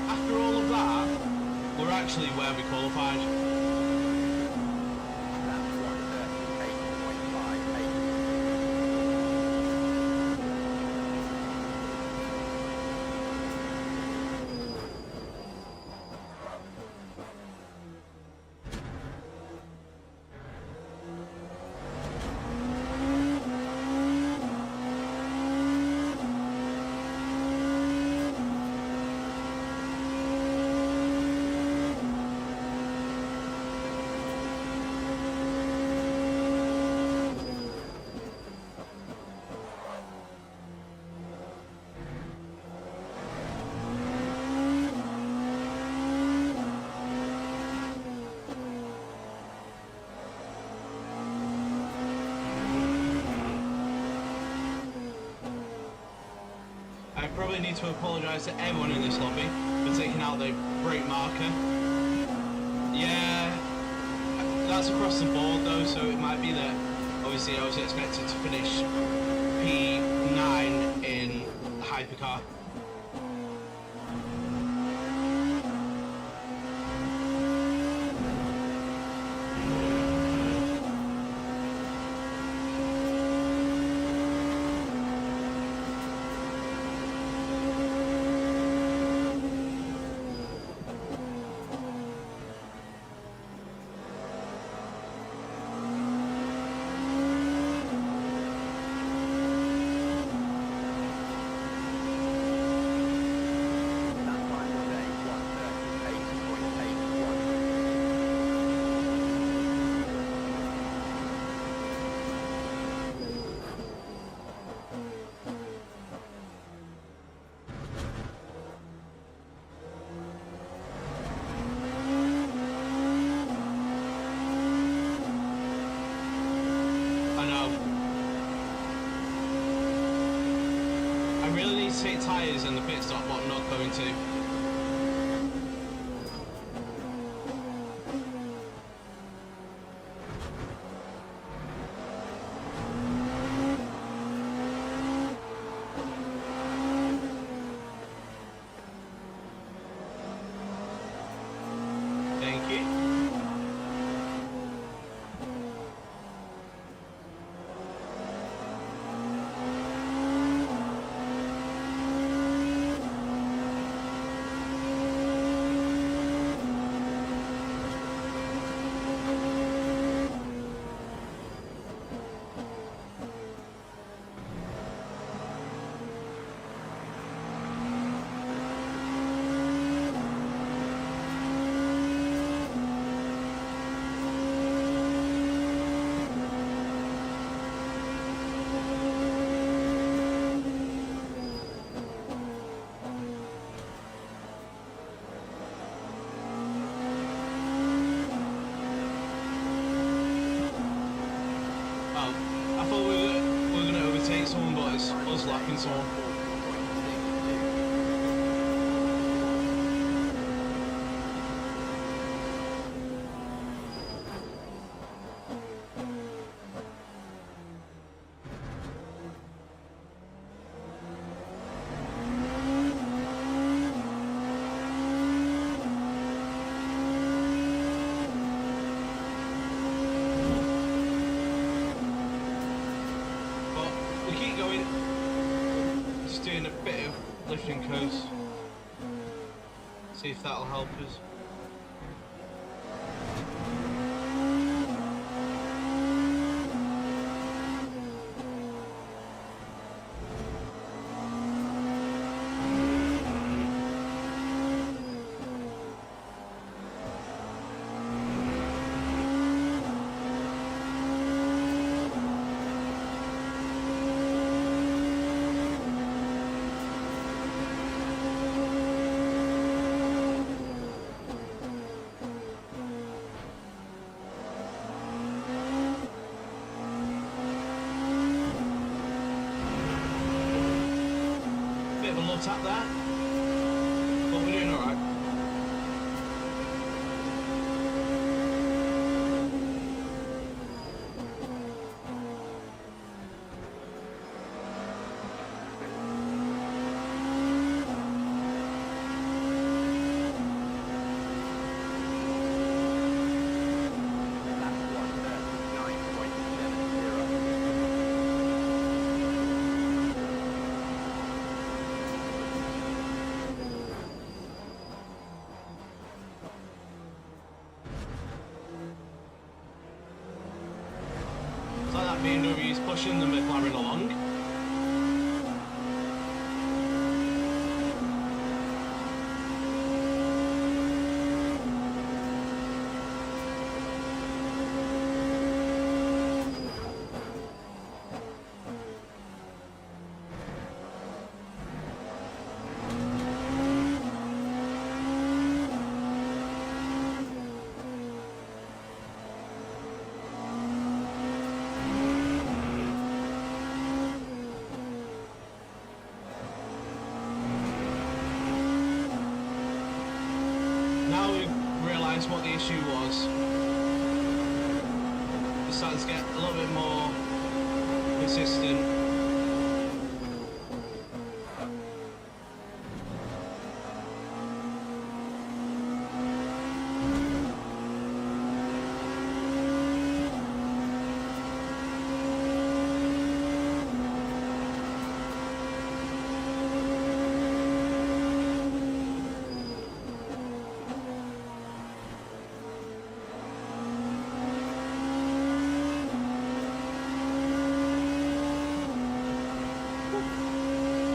after all of that, we're actually where we qualified. That's 138.58. I probably need to apologise to everyone in this lobby for taking out the brake marker. Yeah, that's across the board though, so it might be that obviously I was expected to finish P9 in Hypercar. Take tyres in the pit stop, but I'm not going to. Thank you. Someone, but it's us lacking someone. Doing a bit of lifting coast. See if that'll help us. Tap there, but we're doing alright. BMW's pushing the McLaren along. the issue was it started to get a little bit more consistent.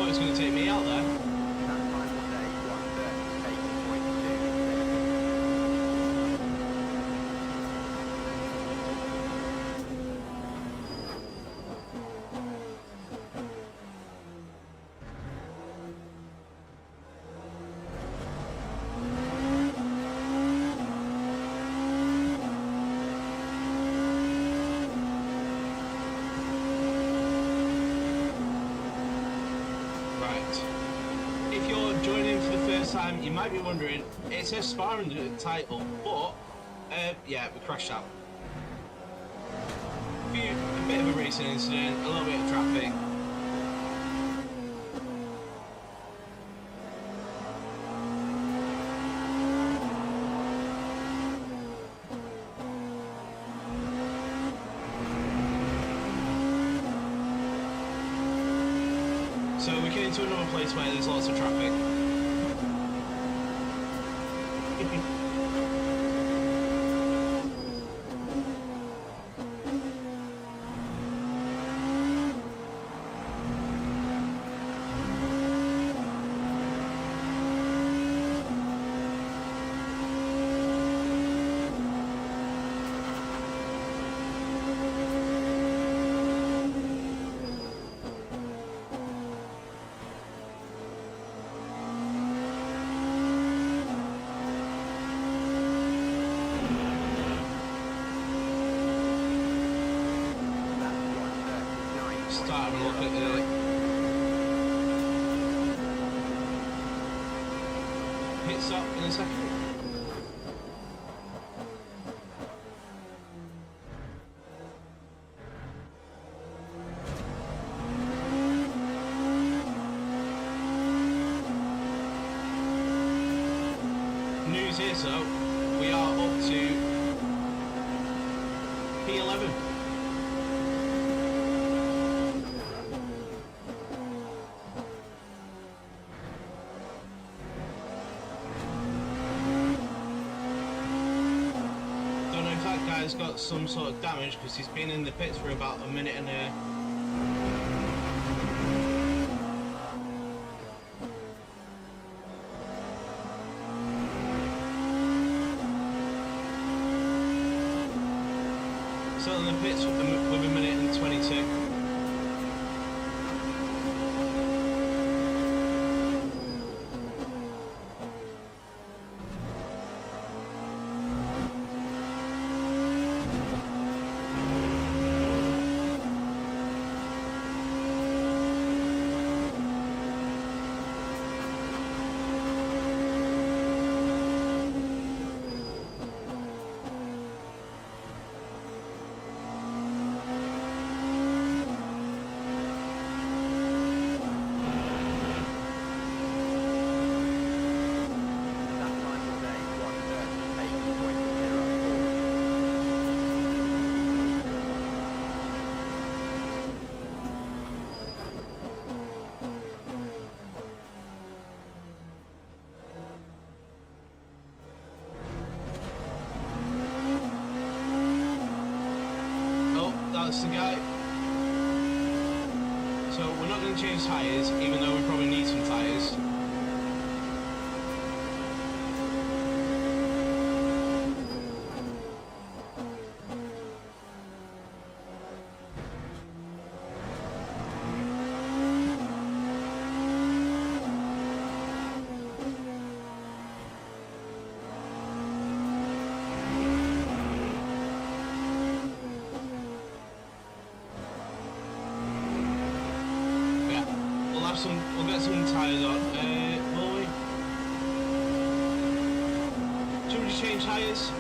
It's going to take me out there. That final day, 1:38.2. If you're joining for the first time, you might be wondering, it says Spa in the title, but yeah, we crashed out. A bit of a racing incident, a little bit of traffic. So we're getting to another place where there's lots of traffic. Start having a look at the pit stop in a second. News here, so we are up to P11. Guy's got some sort of damage because he's been in the pits for about a minute and a so in the pits with a minute and 22. That's the guy. So we're not going to change tyres, even though we probably need some tyres. We'll get some tyres on. Will we? Should we change tyres?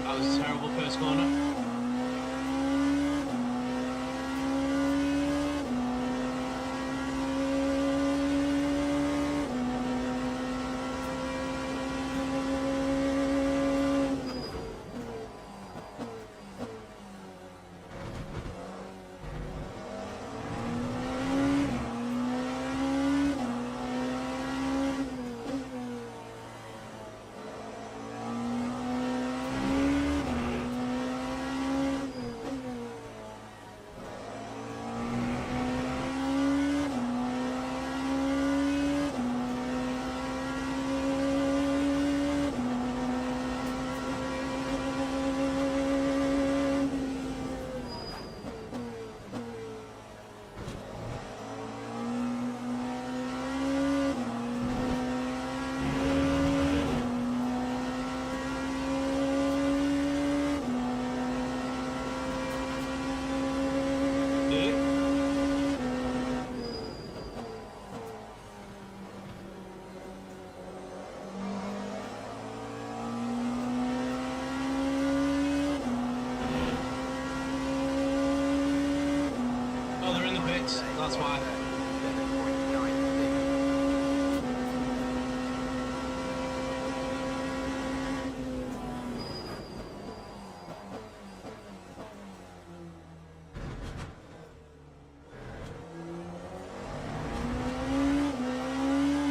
That was a terrible first corner. That's why.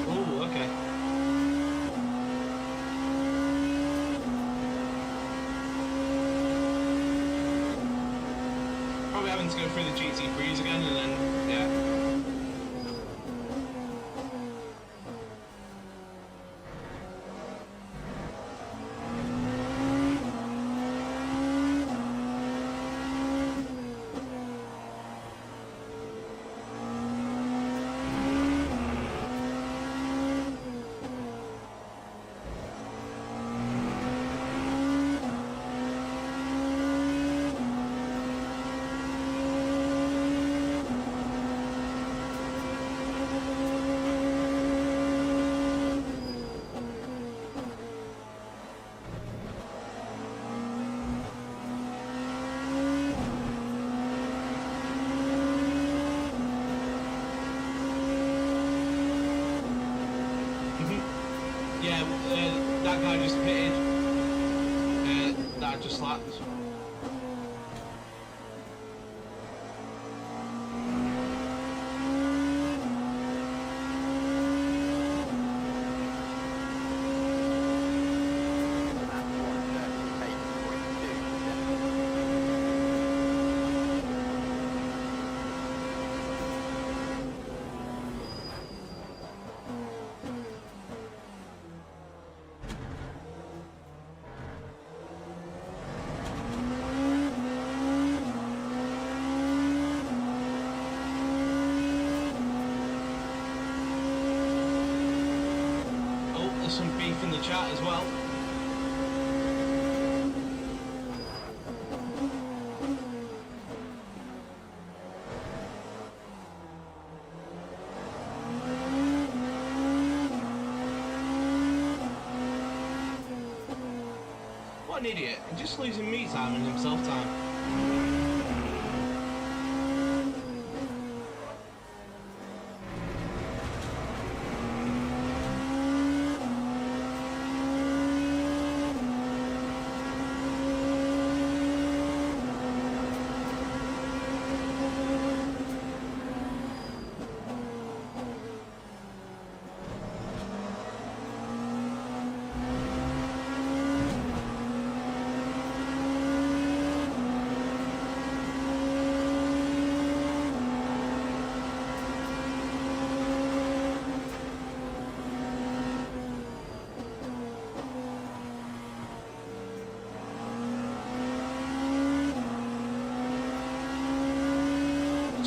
Oh, okay. Probably having to go through the GT3s again and then, yeah. Yeah, that guy just pitted. That just slapped. Some beef in the chat as well. What an idiot. He's just losing me time and himself time.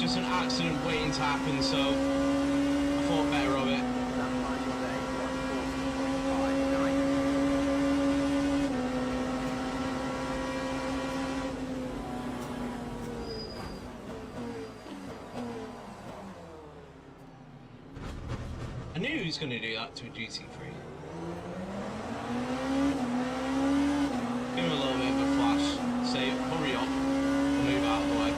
just an accident waiting to happen, so I thought better of it. That final day, 140.59. I knew he was going to do that to a GT3. Give him a little bit of a flash, say hurry up, and move out of the way.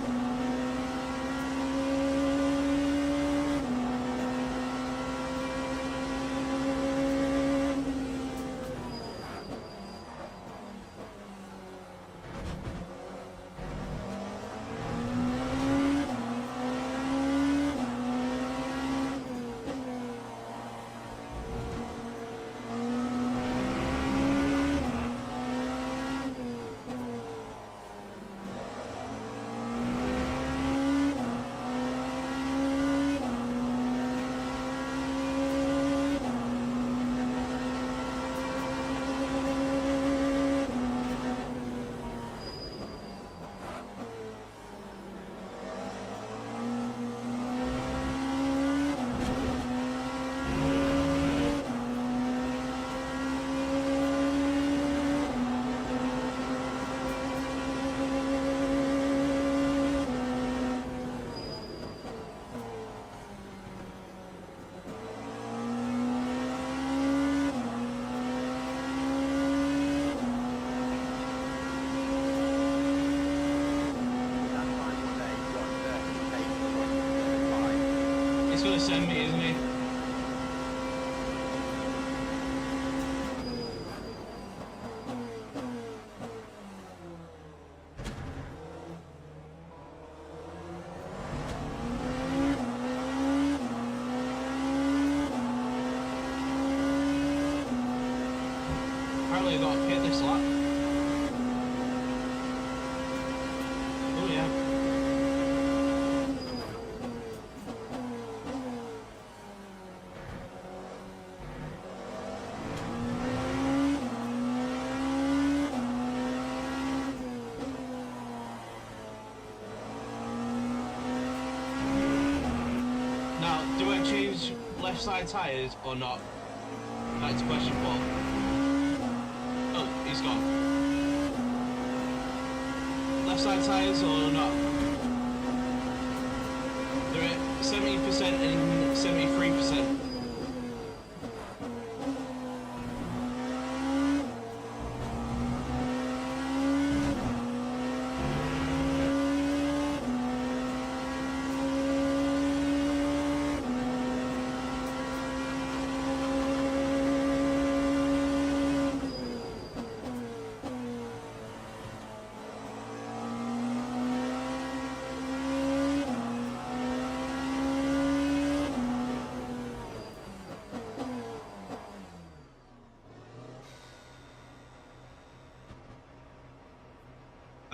He's going to send me, isn't he? Apparently I got to pit this lap. Oh yeah. Now, do I change left side tyres or not? That's the question, but... Oh, he's gone. Left side tyres or not? They're at 70% and 73%.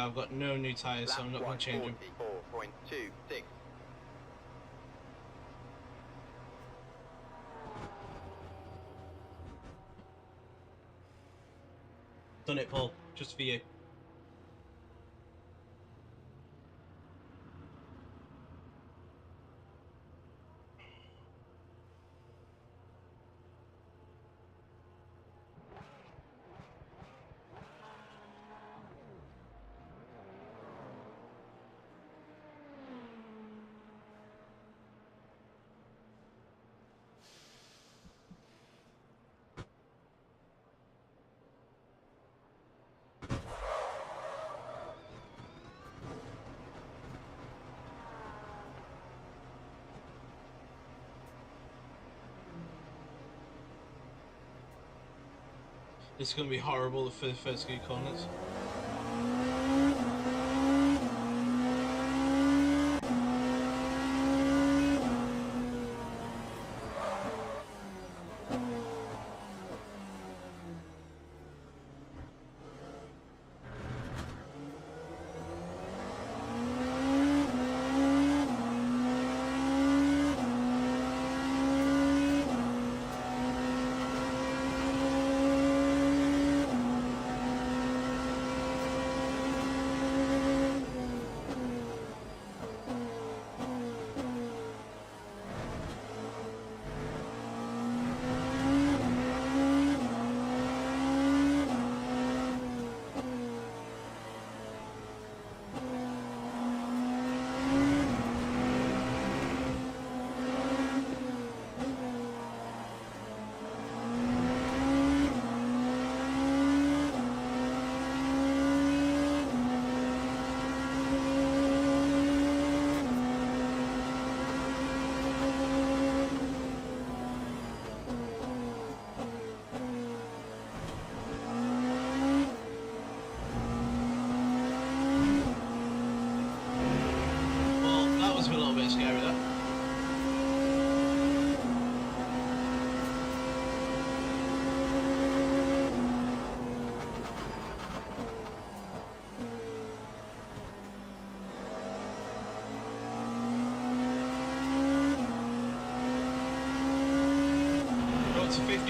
I've got no new tyres, so I'm not going to change them. 144.26. Done it, Paul. Just for you. It's going to be horrible for the first few corners.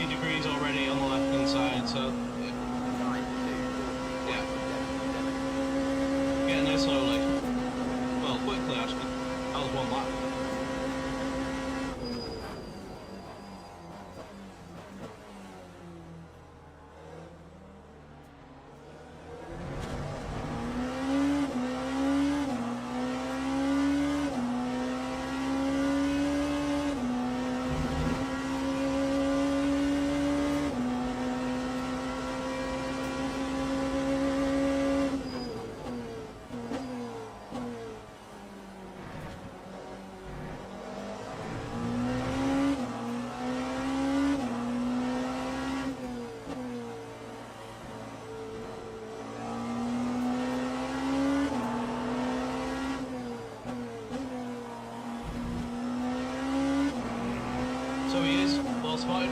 degrees already on the left hand side, so yeah. Getting there slowly. Well, quickly actually. That was one lap. So he is, well spotted.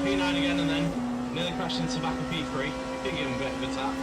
P9 again and then nearly crashed into back of P3. Did give him a bit of a tap.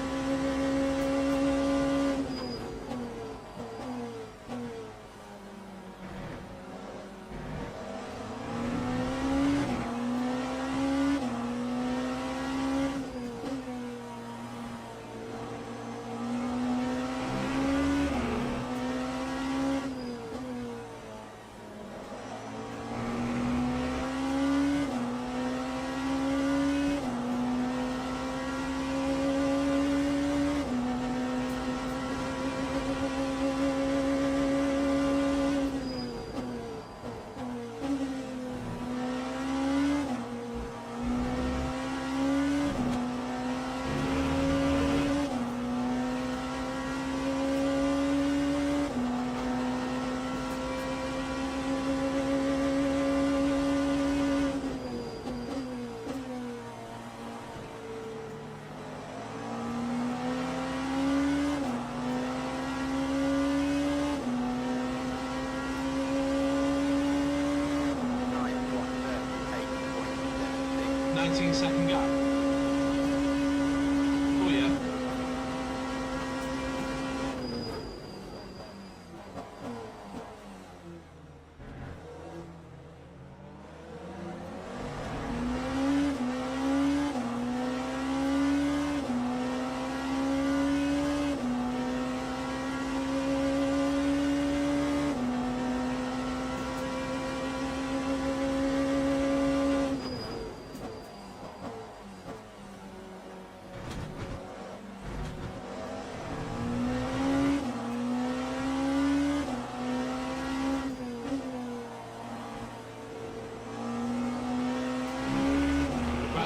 Second gap. Oh yeah.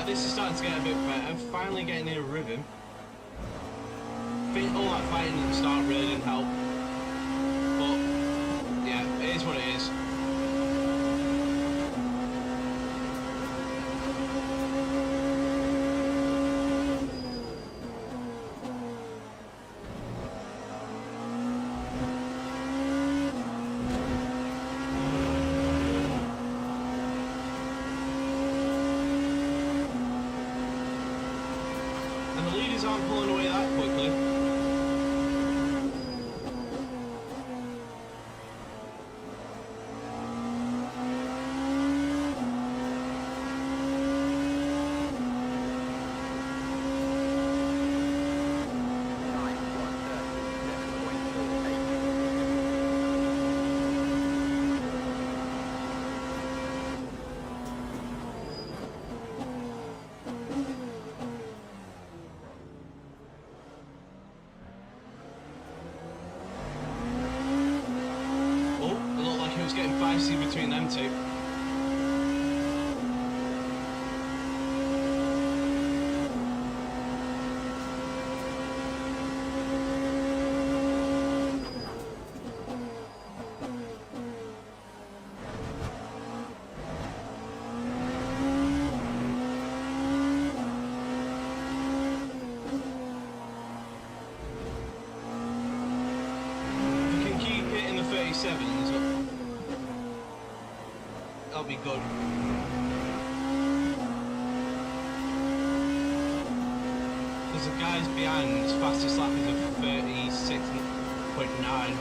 This is starting to get a bit better. Finally getting in a rhythm. I think all that fighting at the start really didn't help. But yeah, it is what it is. Aren't pulling away that quickly. between them two. That'll be good. There's a guys behind, his fastest lap is a 36.9.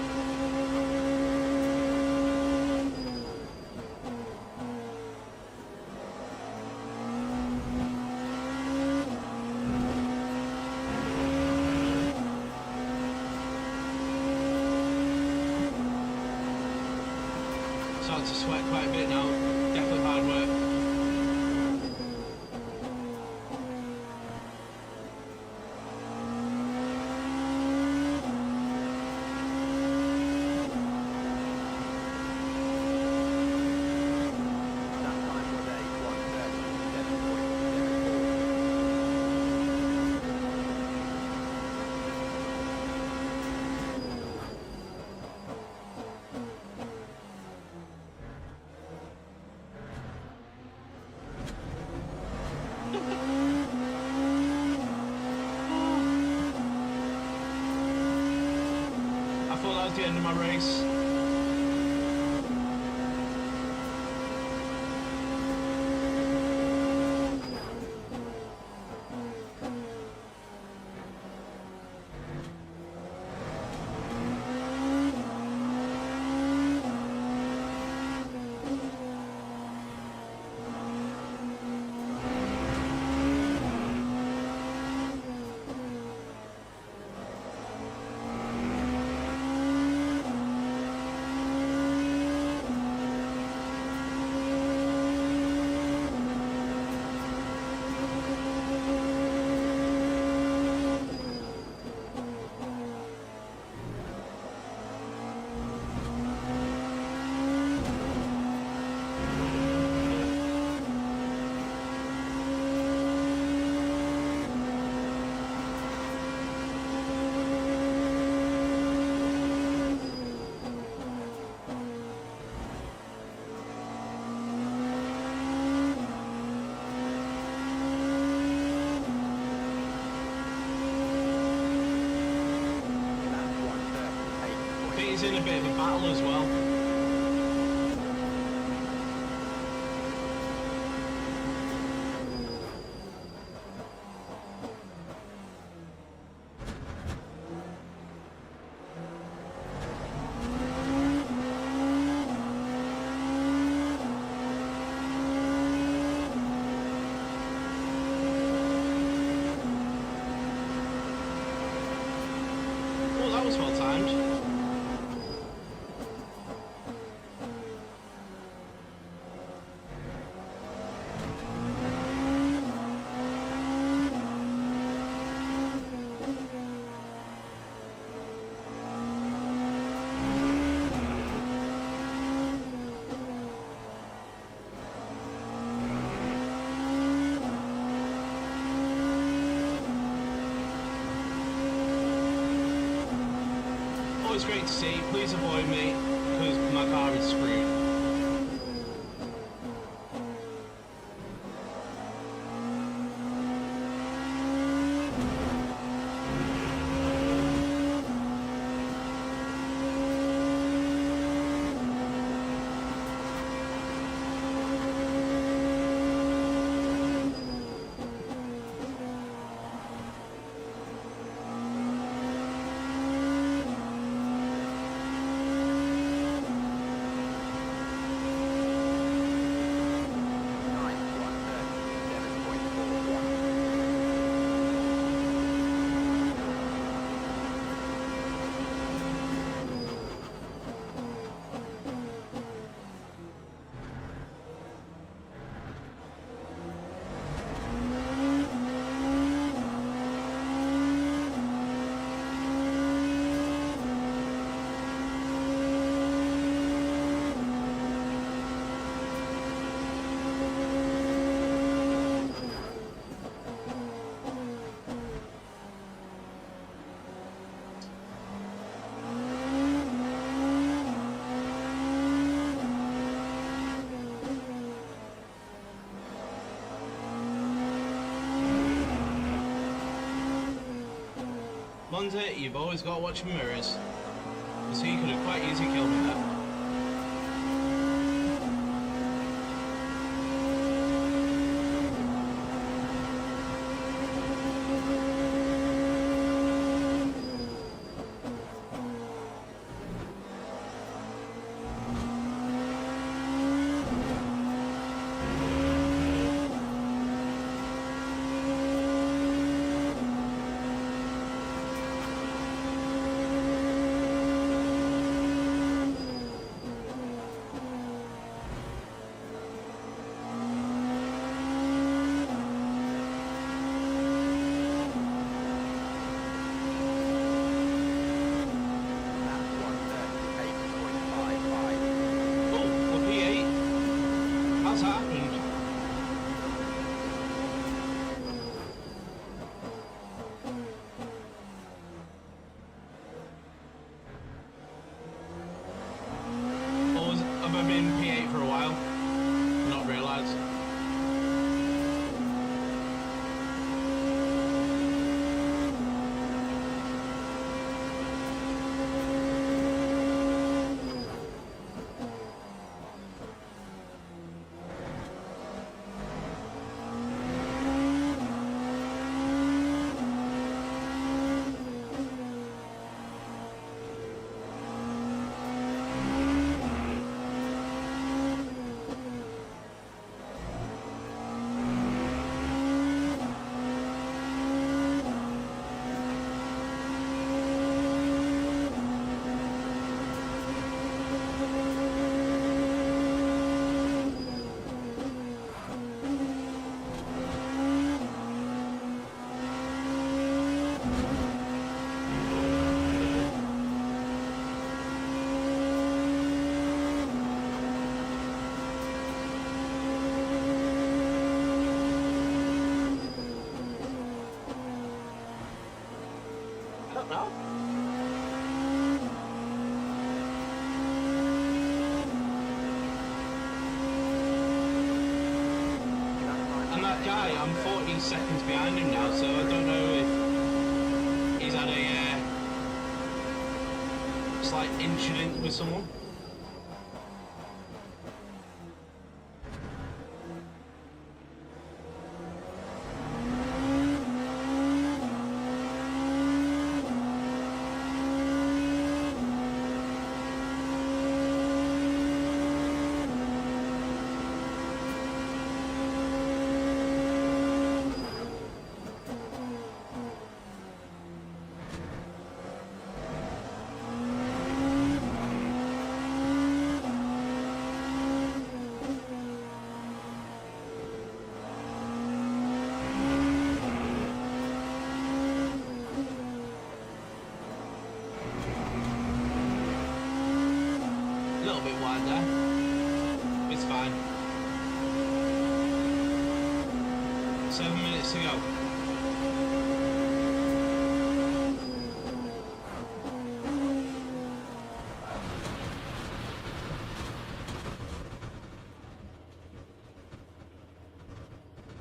Starting to sweat quite a bit now. Definitely hard work. That time was a 1:37.4. I thought that was the end of my race. He's in a bit of a battle as well. Oh, that was well timed. Always great to see. Please avoid me because my car is screwed. Monza, you've always got to watch your mirrors. So you could have quite easily killed me there. I've been P8 for a while, not realised. No? And that guy, I'm 40 seconds behind him now, so I don't know if he's had a slight incident with someone. A little bit wide there. It's fine. 7 minutes to go.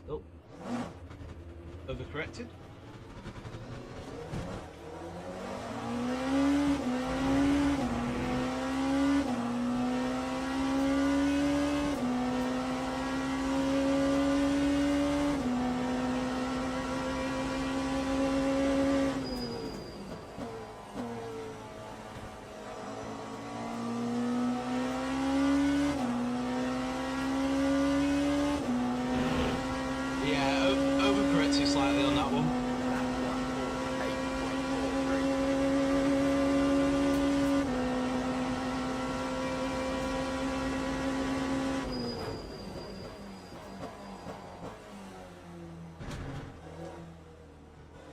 Oh. Overcorrected. Overcorrected slightly on that one.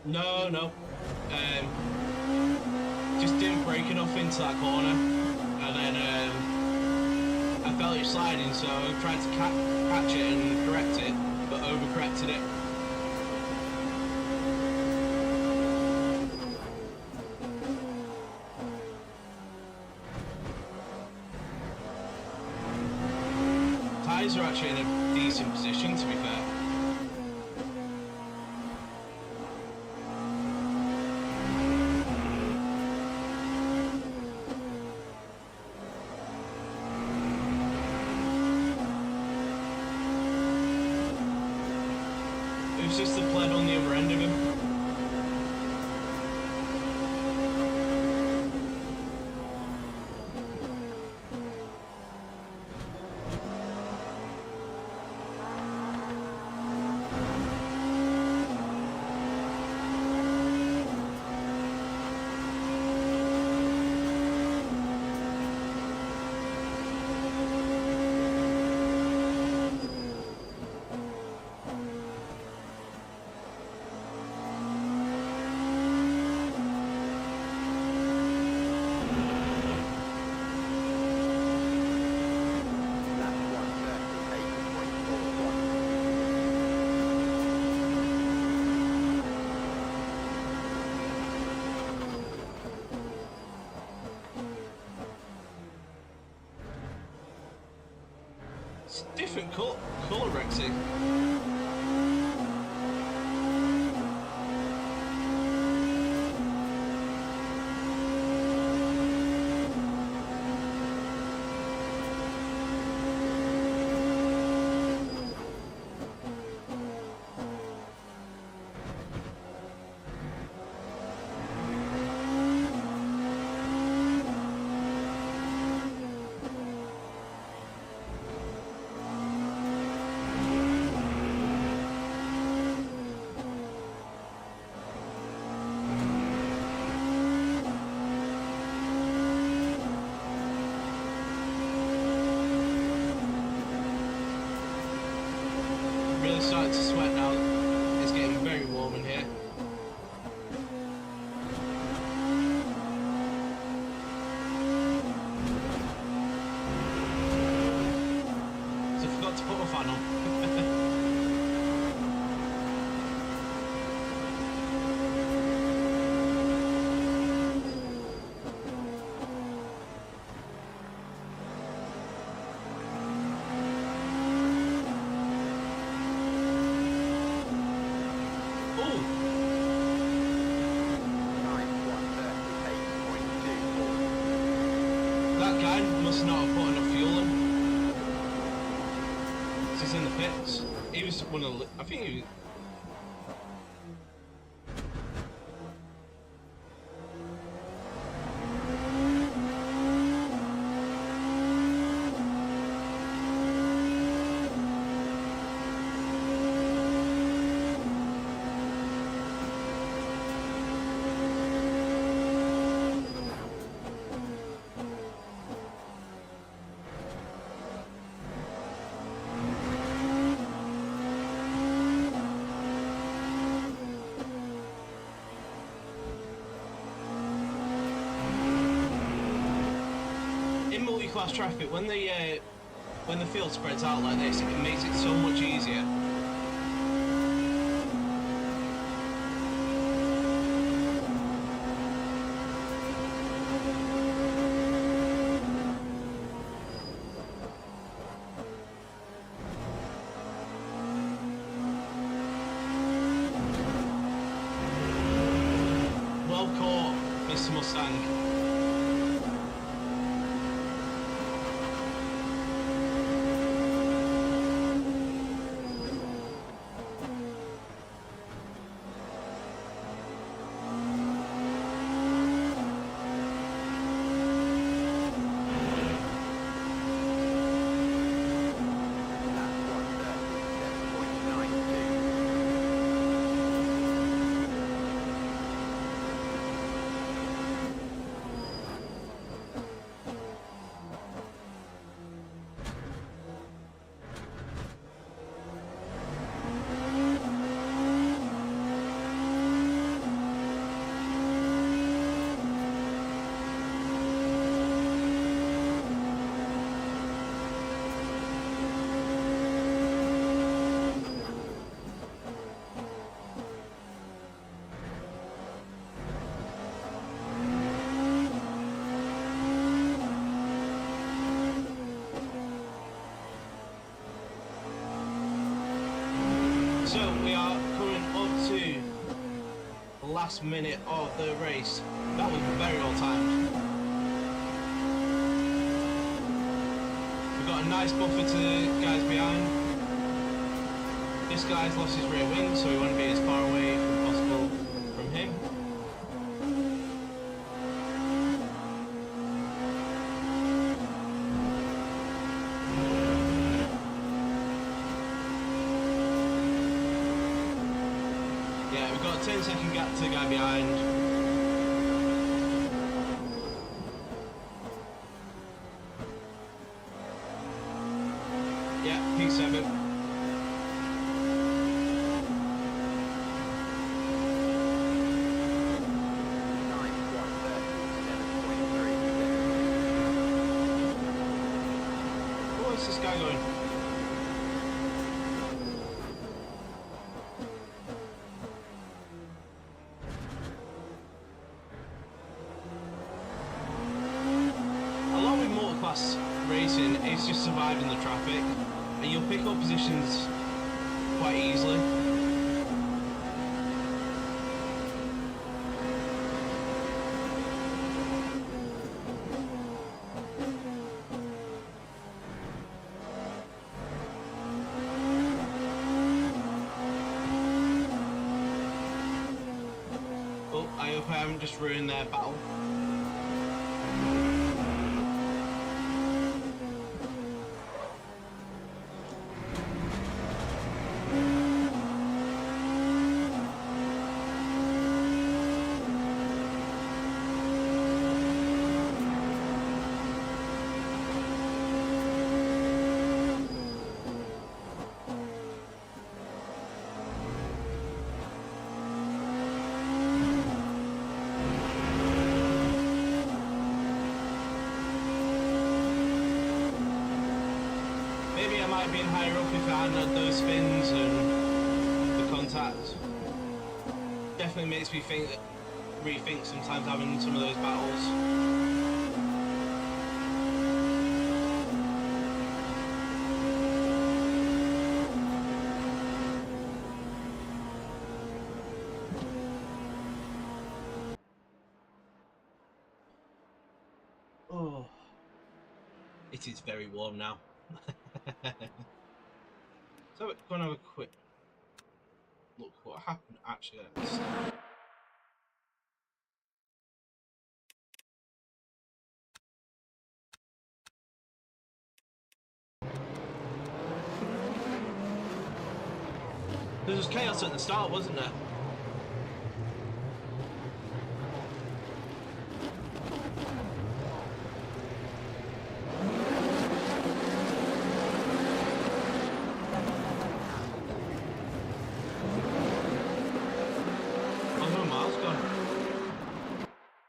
No. Just didn't brake enough into that corner, and then I felt it sliding, so I tried to catch it and correct it, but overcorrected it. Tyres are actually in a decent position, to be fair. was just the pled on the other end of him. It's a different colour, Rexy. Really starting to sweat now. It's getting very warm in here. So I forgot to put my fan on. That guy must not have put enough fuel in. He's in the pits. He was one of the, I think he was. In multi-class traffic, when the field spreads out like this, it makes it so much easier. Well caught, Mr. Mustang. So we are coming up to the last minute of the race. That was very well timed. We've got a nice buffer to the guys behind. This guy's lost his rear wing, so we want to be as far away as possible from him. Yeah, we've got a 10-second gap to the guy behind. Yeah, P7. Where's this guy going? Along with multiclass racing, it's just surviving the traffic, and you'll pick up positions quite easily. Oh, I hope I haven't just ruined their battle. Maybe I might have been higher up if I hadn't had those spins and the contact. Definitely makes me rethink sometimes having some of those battles. Oh, it is very warm now. So we're going to have a quick look what happened actually at the start. There was chaos at the start, wasn't there?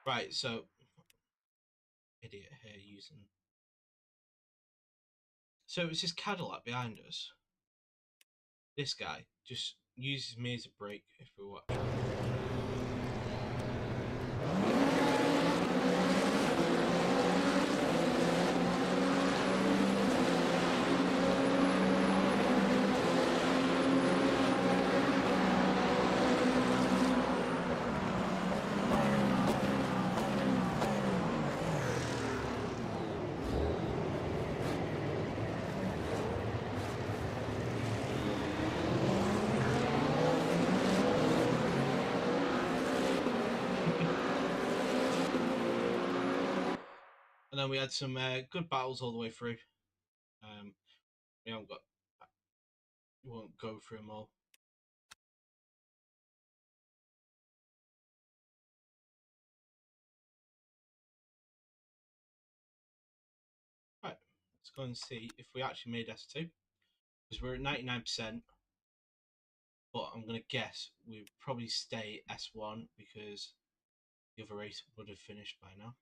Right, so idiot here using. So it was this Cadillac behind us. This guy just uses me as a brake if we watch. And then we had some good battles all the way through. We haven't got, we won't go through them all. Right, let's go and see if we actually made S2, because we're at 99%. But I'm gonna guess we'd probably stay S1 because the other race would have finished by now.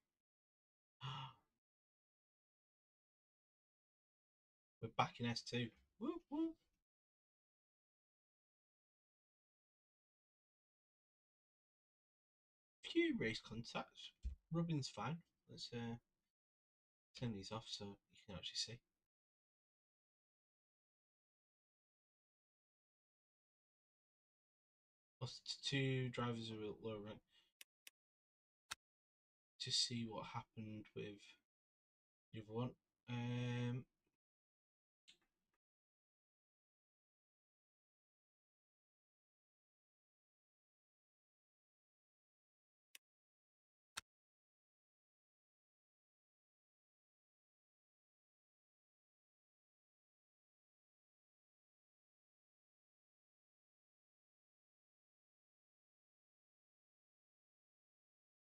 We're back in S2. Woo, woo. Few race contacts. Rubbing's fine. Let's turn these off so you can actually see. Lost 2 drivers are at low rank. To see what happened with the other one.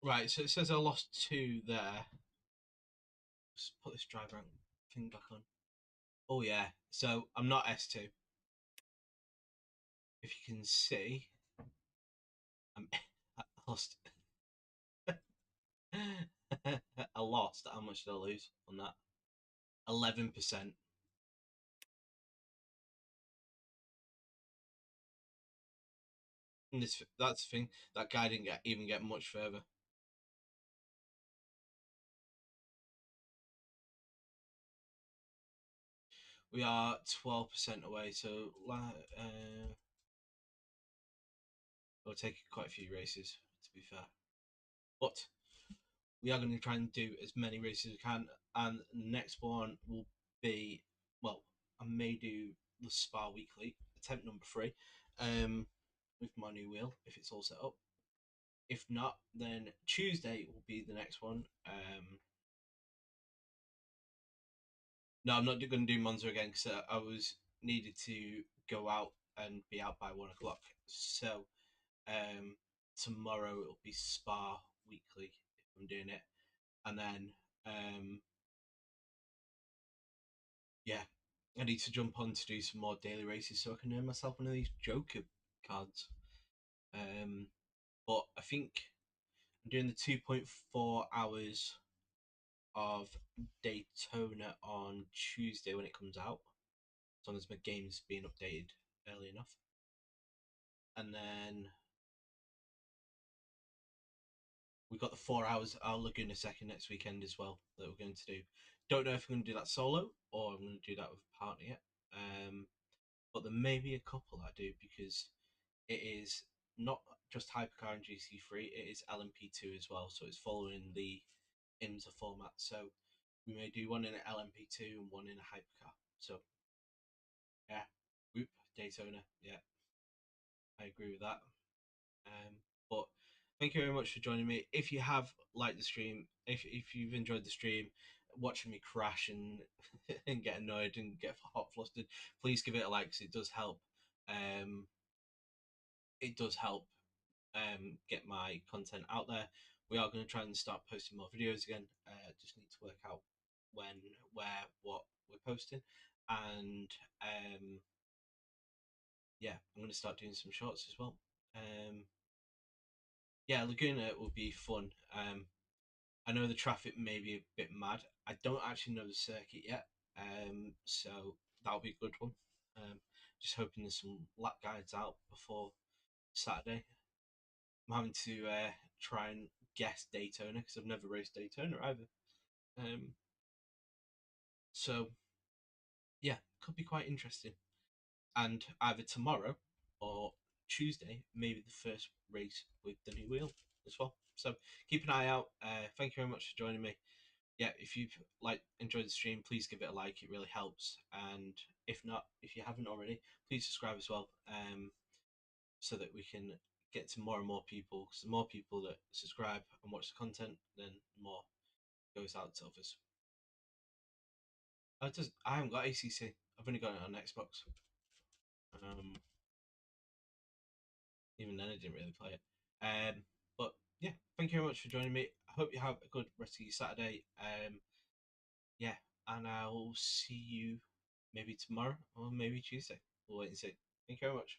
Right, so it says I lost 2 there. Let's put this drive rank thing back on. Oh yeah, so I'm not S2. If you can see, I lost. I lost. How much did I lose on that? 11%. And that's the thing. That guy didn't even get much further. We are 12% away, so it'll take quite a few races, to be fair. But we are going to try and do as many races as we can, and the next one will be, well, I may do the Spa Weekly, attempt number 3, with my new wheel, if it's all set up. If not, then Tuesday will be the next one. No, I'm not going to do Monza again because I was needed to go out and be out by 1 o'clock. So tomorrow it'll be Spa Weekly if I'm doing it, and then yeah, I need to jump on to do some more daily races so I can earn myself one of these Joker cards. But I think I'm doing the 2.4 hours of Daytona on Tuesday when it comes out, as long as my game's being updated early enough. And then we've got the 4 hours at Laguna Seca next weekend as well that we're going to do. Don't know if I'm going to do that solo or I'm going to do that with a partner yet. But there may be a couple I do because it is not just Hypercar and GC3, it is LMP2 as well. So it's following the IMSA format. So we may do one in an LMP2 and one in a Hypercar. So yeah, whoop, Daytona. Yeah, I agree with that. But thank you very much for joining me. If you have liked the stream, if you've enjoyed the stream, watching me crash and and get annoyed and get hot flustered, please give it a like because it does help. It does help get my content out there. We are going to try and start posting more videos again. Just need to work out when, where, what we're posting, and yeah, I'm going to start doing some shorts as well. Yeah, Laguna will be fun. I know the traffic may be a bit mad. I don't actually know the circuit yet, so that'll be a good one. Just hoping there's some lap guides out before Saturday. I'm having to try and guess Daytona because I've never raced Daytona either. So yeah, could be quite interesting. And either tomorrow or Tuesday, maybe the first race with the new wheel as well. So keep an eye out. Thank you very much for joining me. Yeah, if you've enjoyed the stream, please give it a like. It really helps. And if not, if you haven't already, please subscribe as well, so that we can get to more and more people. Because the more people that subscribe and watch the content, then the more goes out to others. I haven't got ACC. I've only got it on Xbox. Even then, I didn't really play it. But yeah, thank you very much for joining me. I hope you have a good rest of your Saturday. Yeah, and I'll see you maybe tomorrow or maybe Tuesday. We'll wait and see. Thank you very much.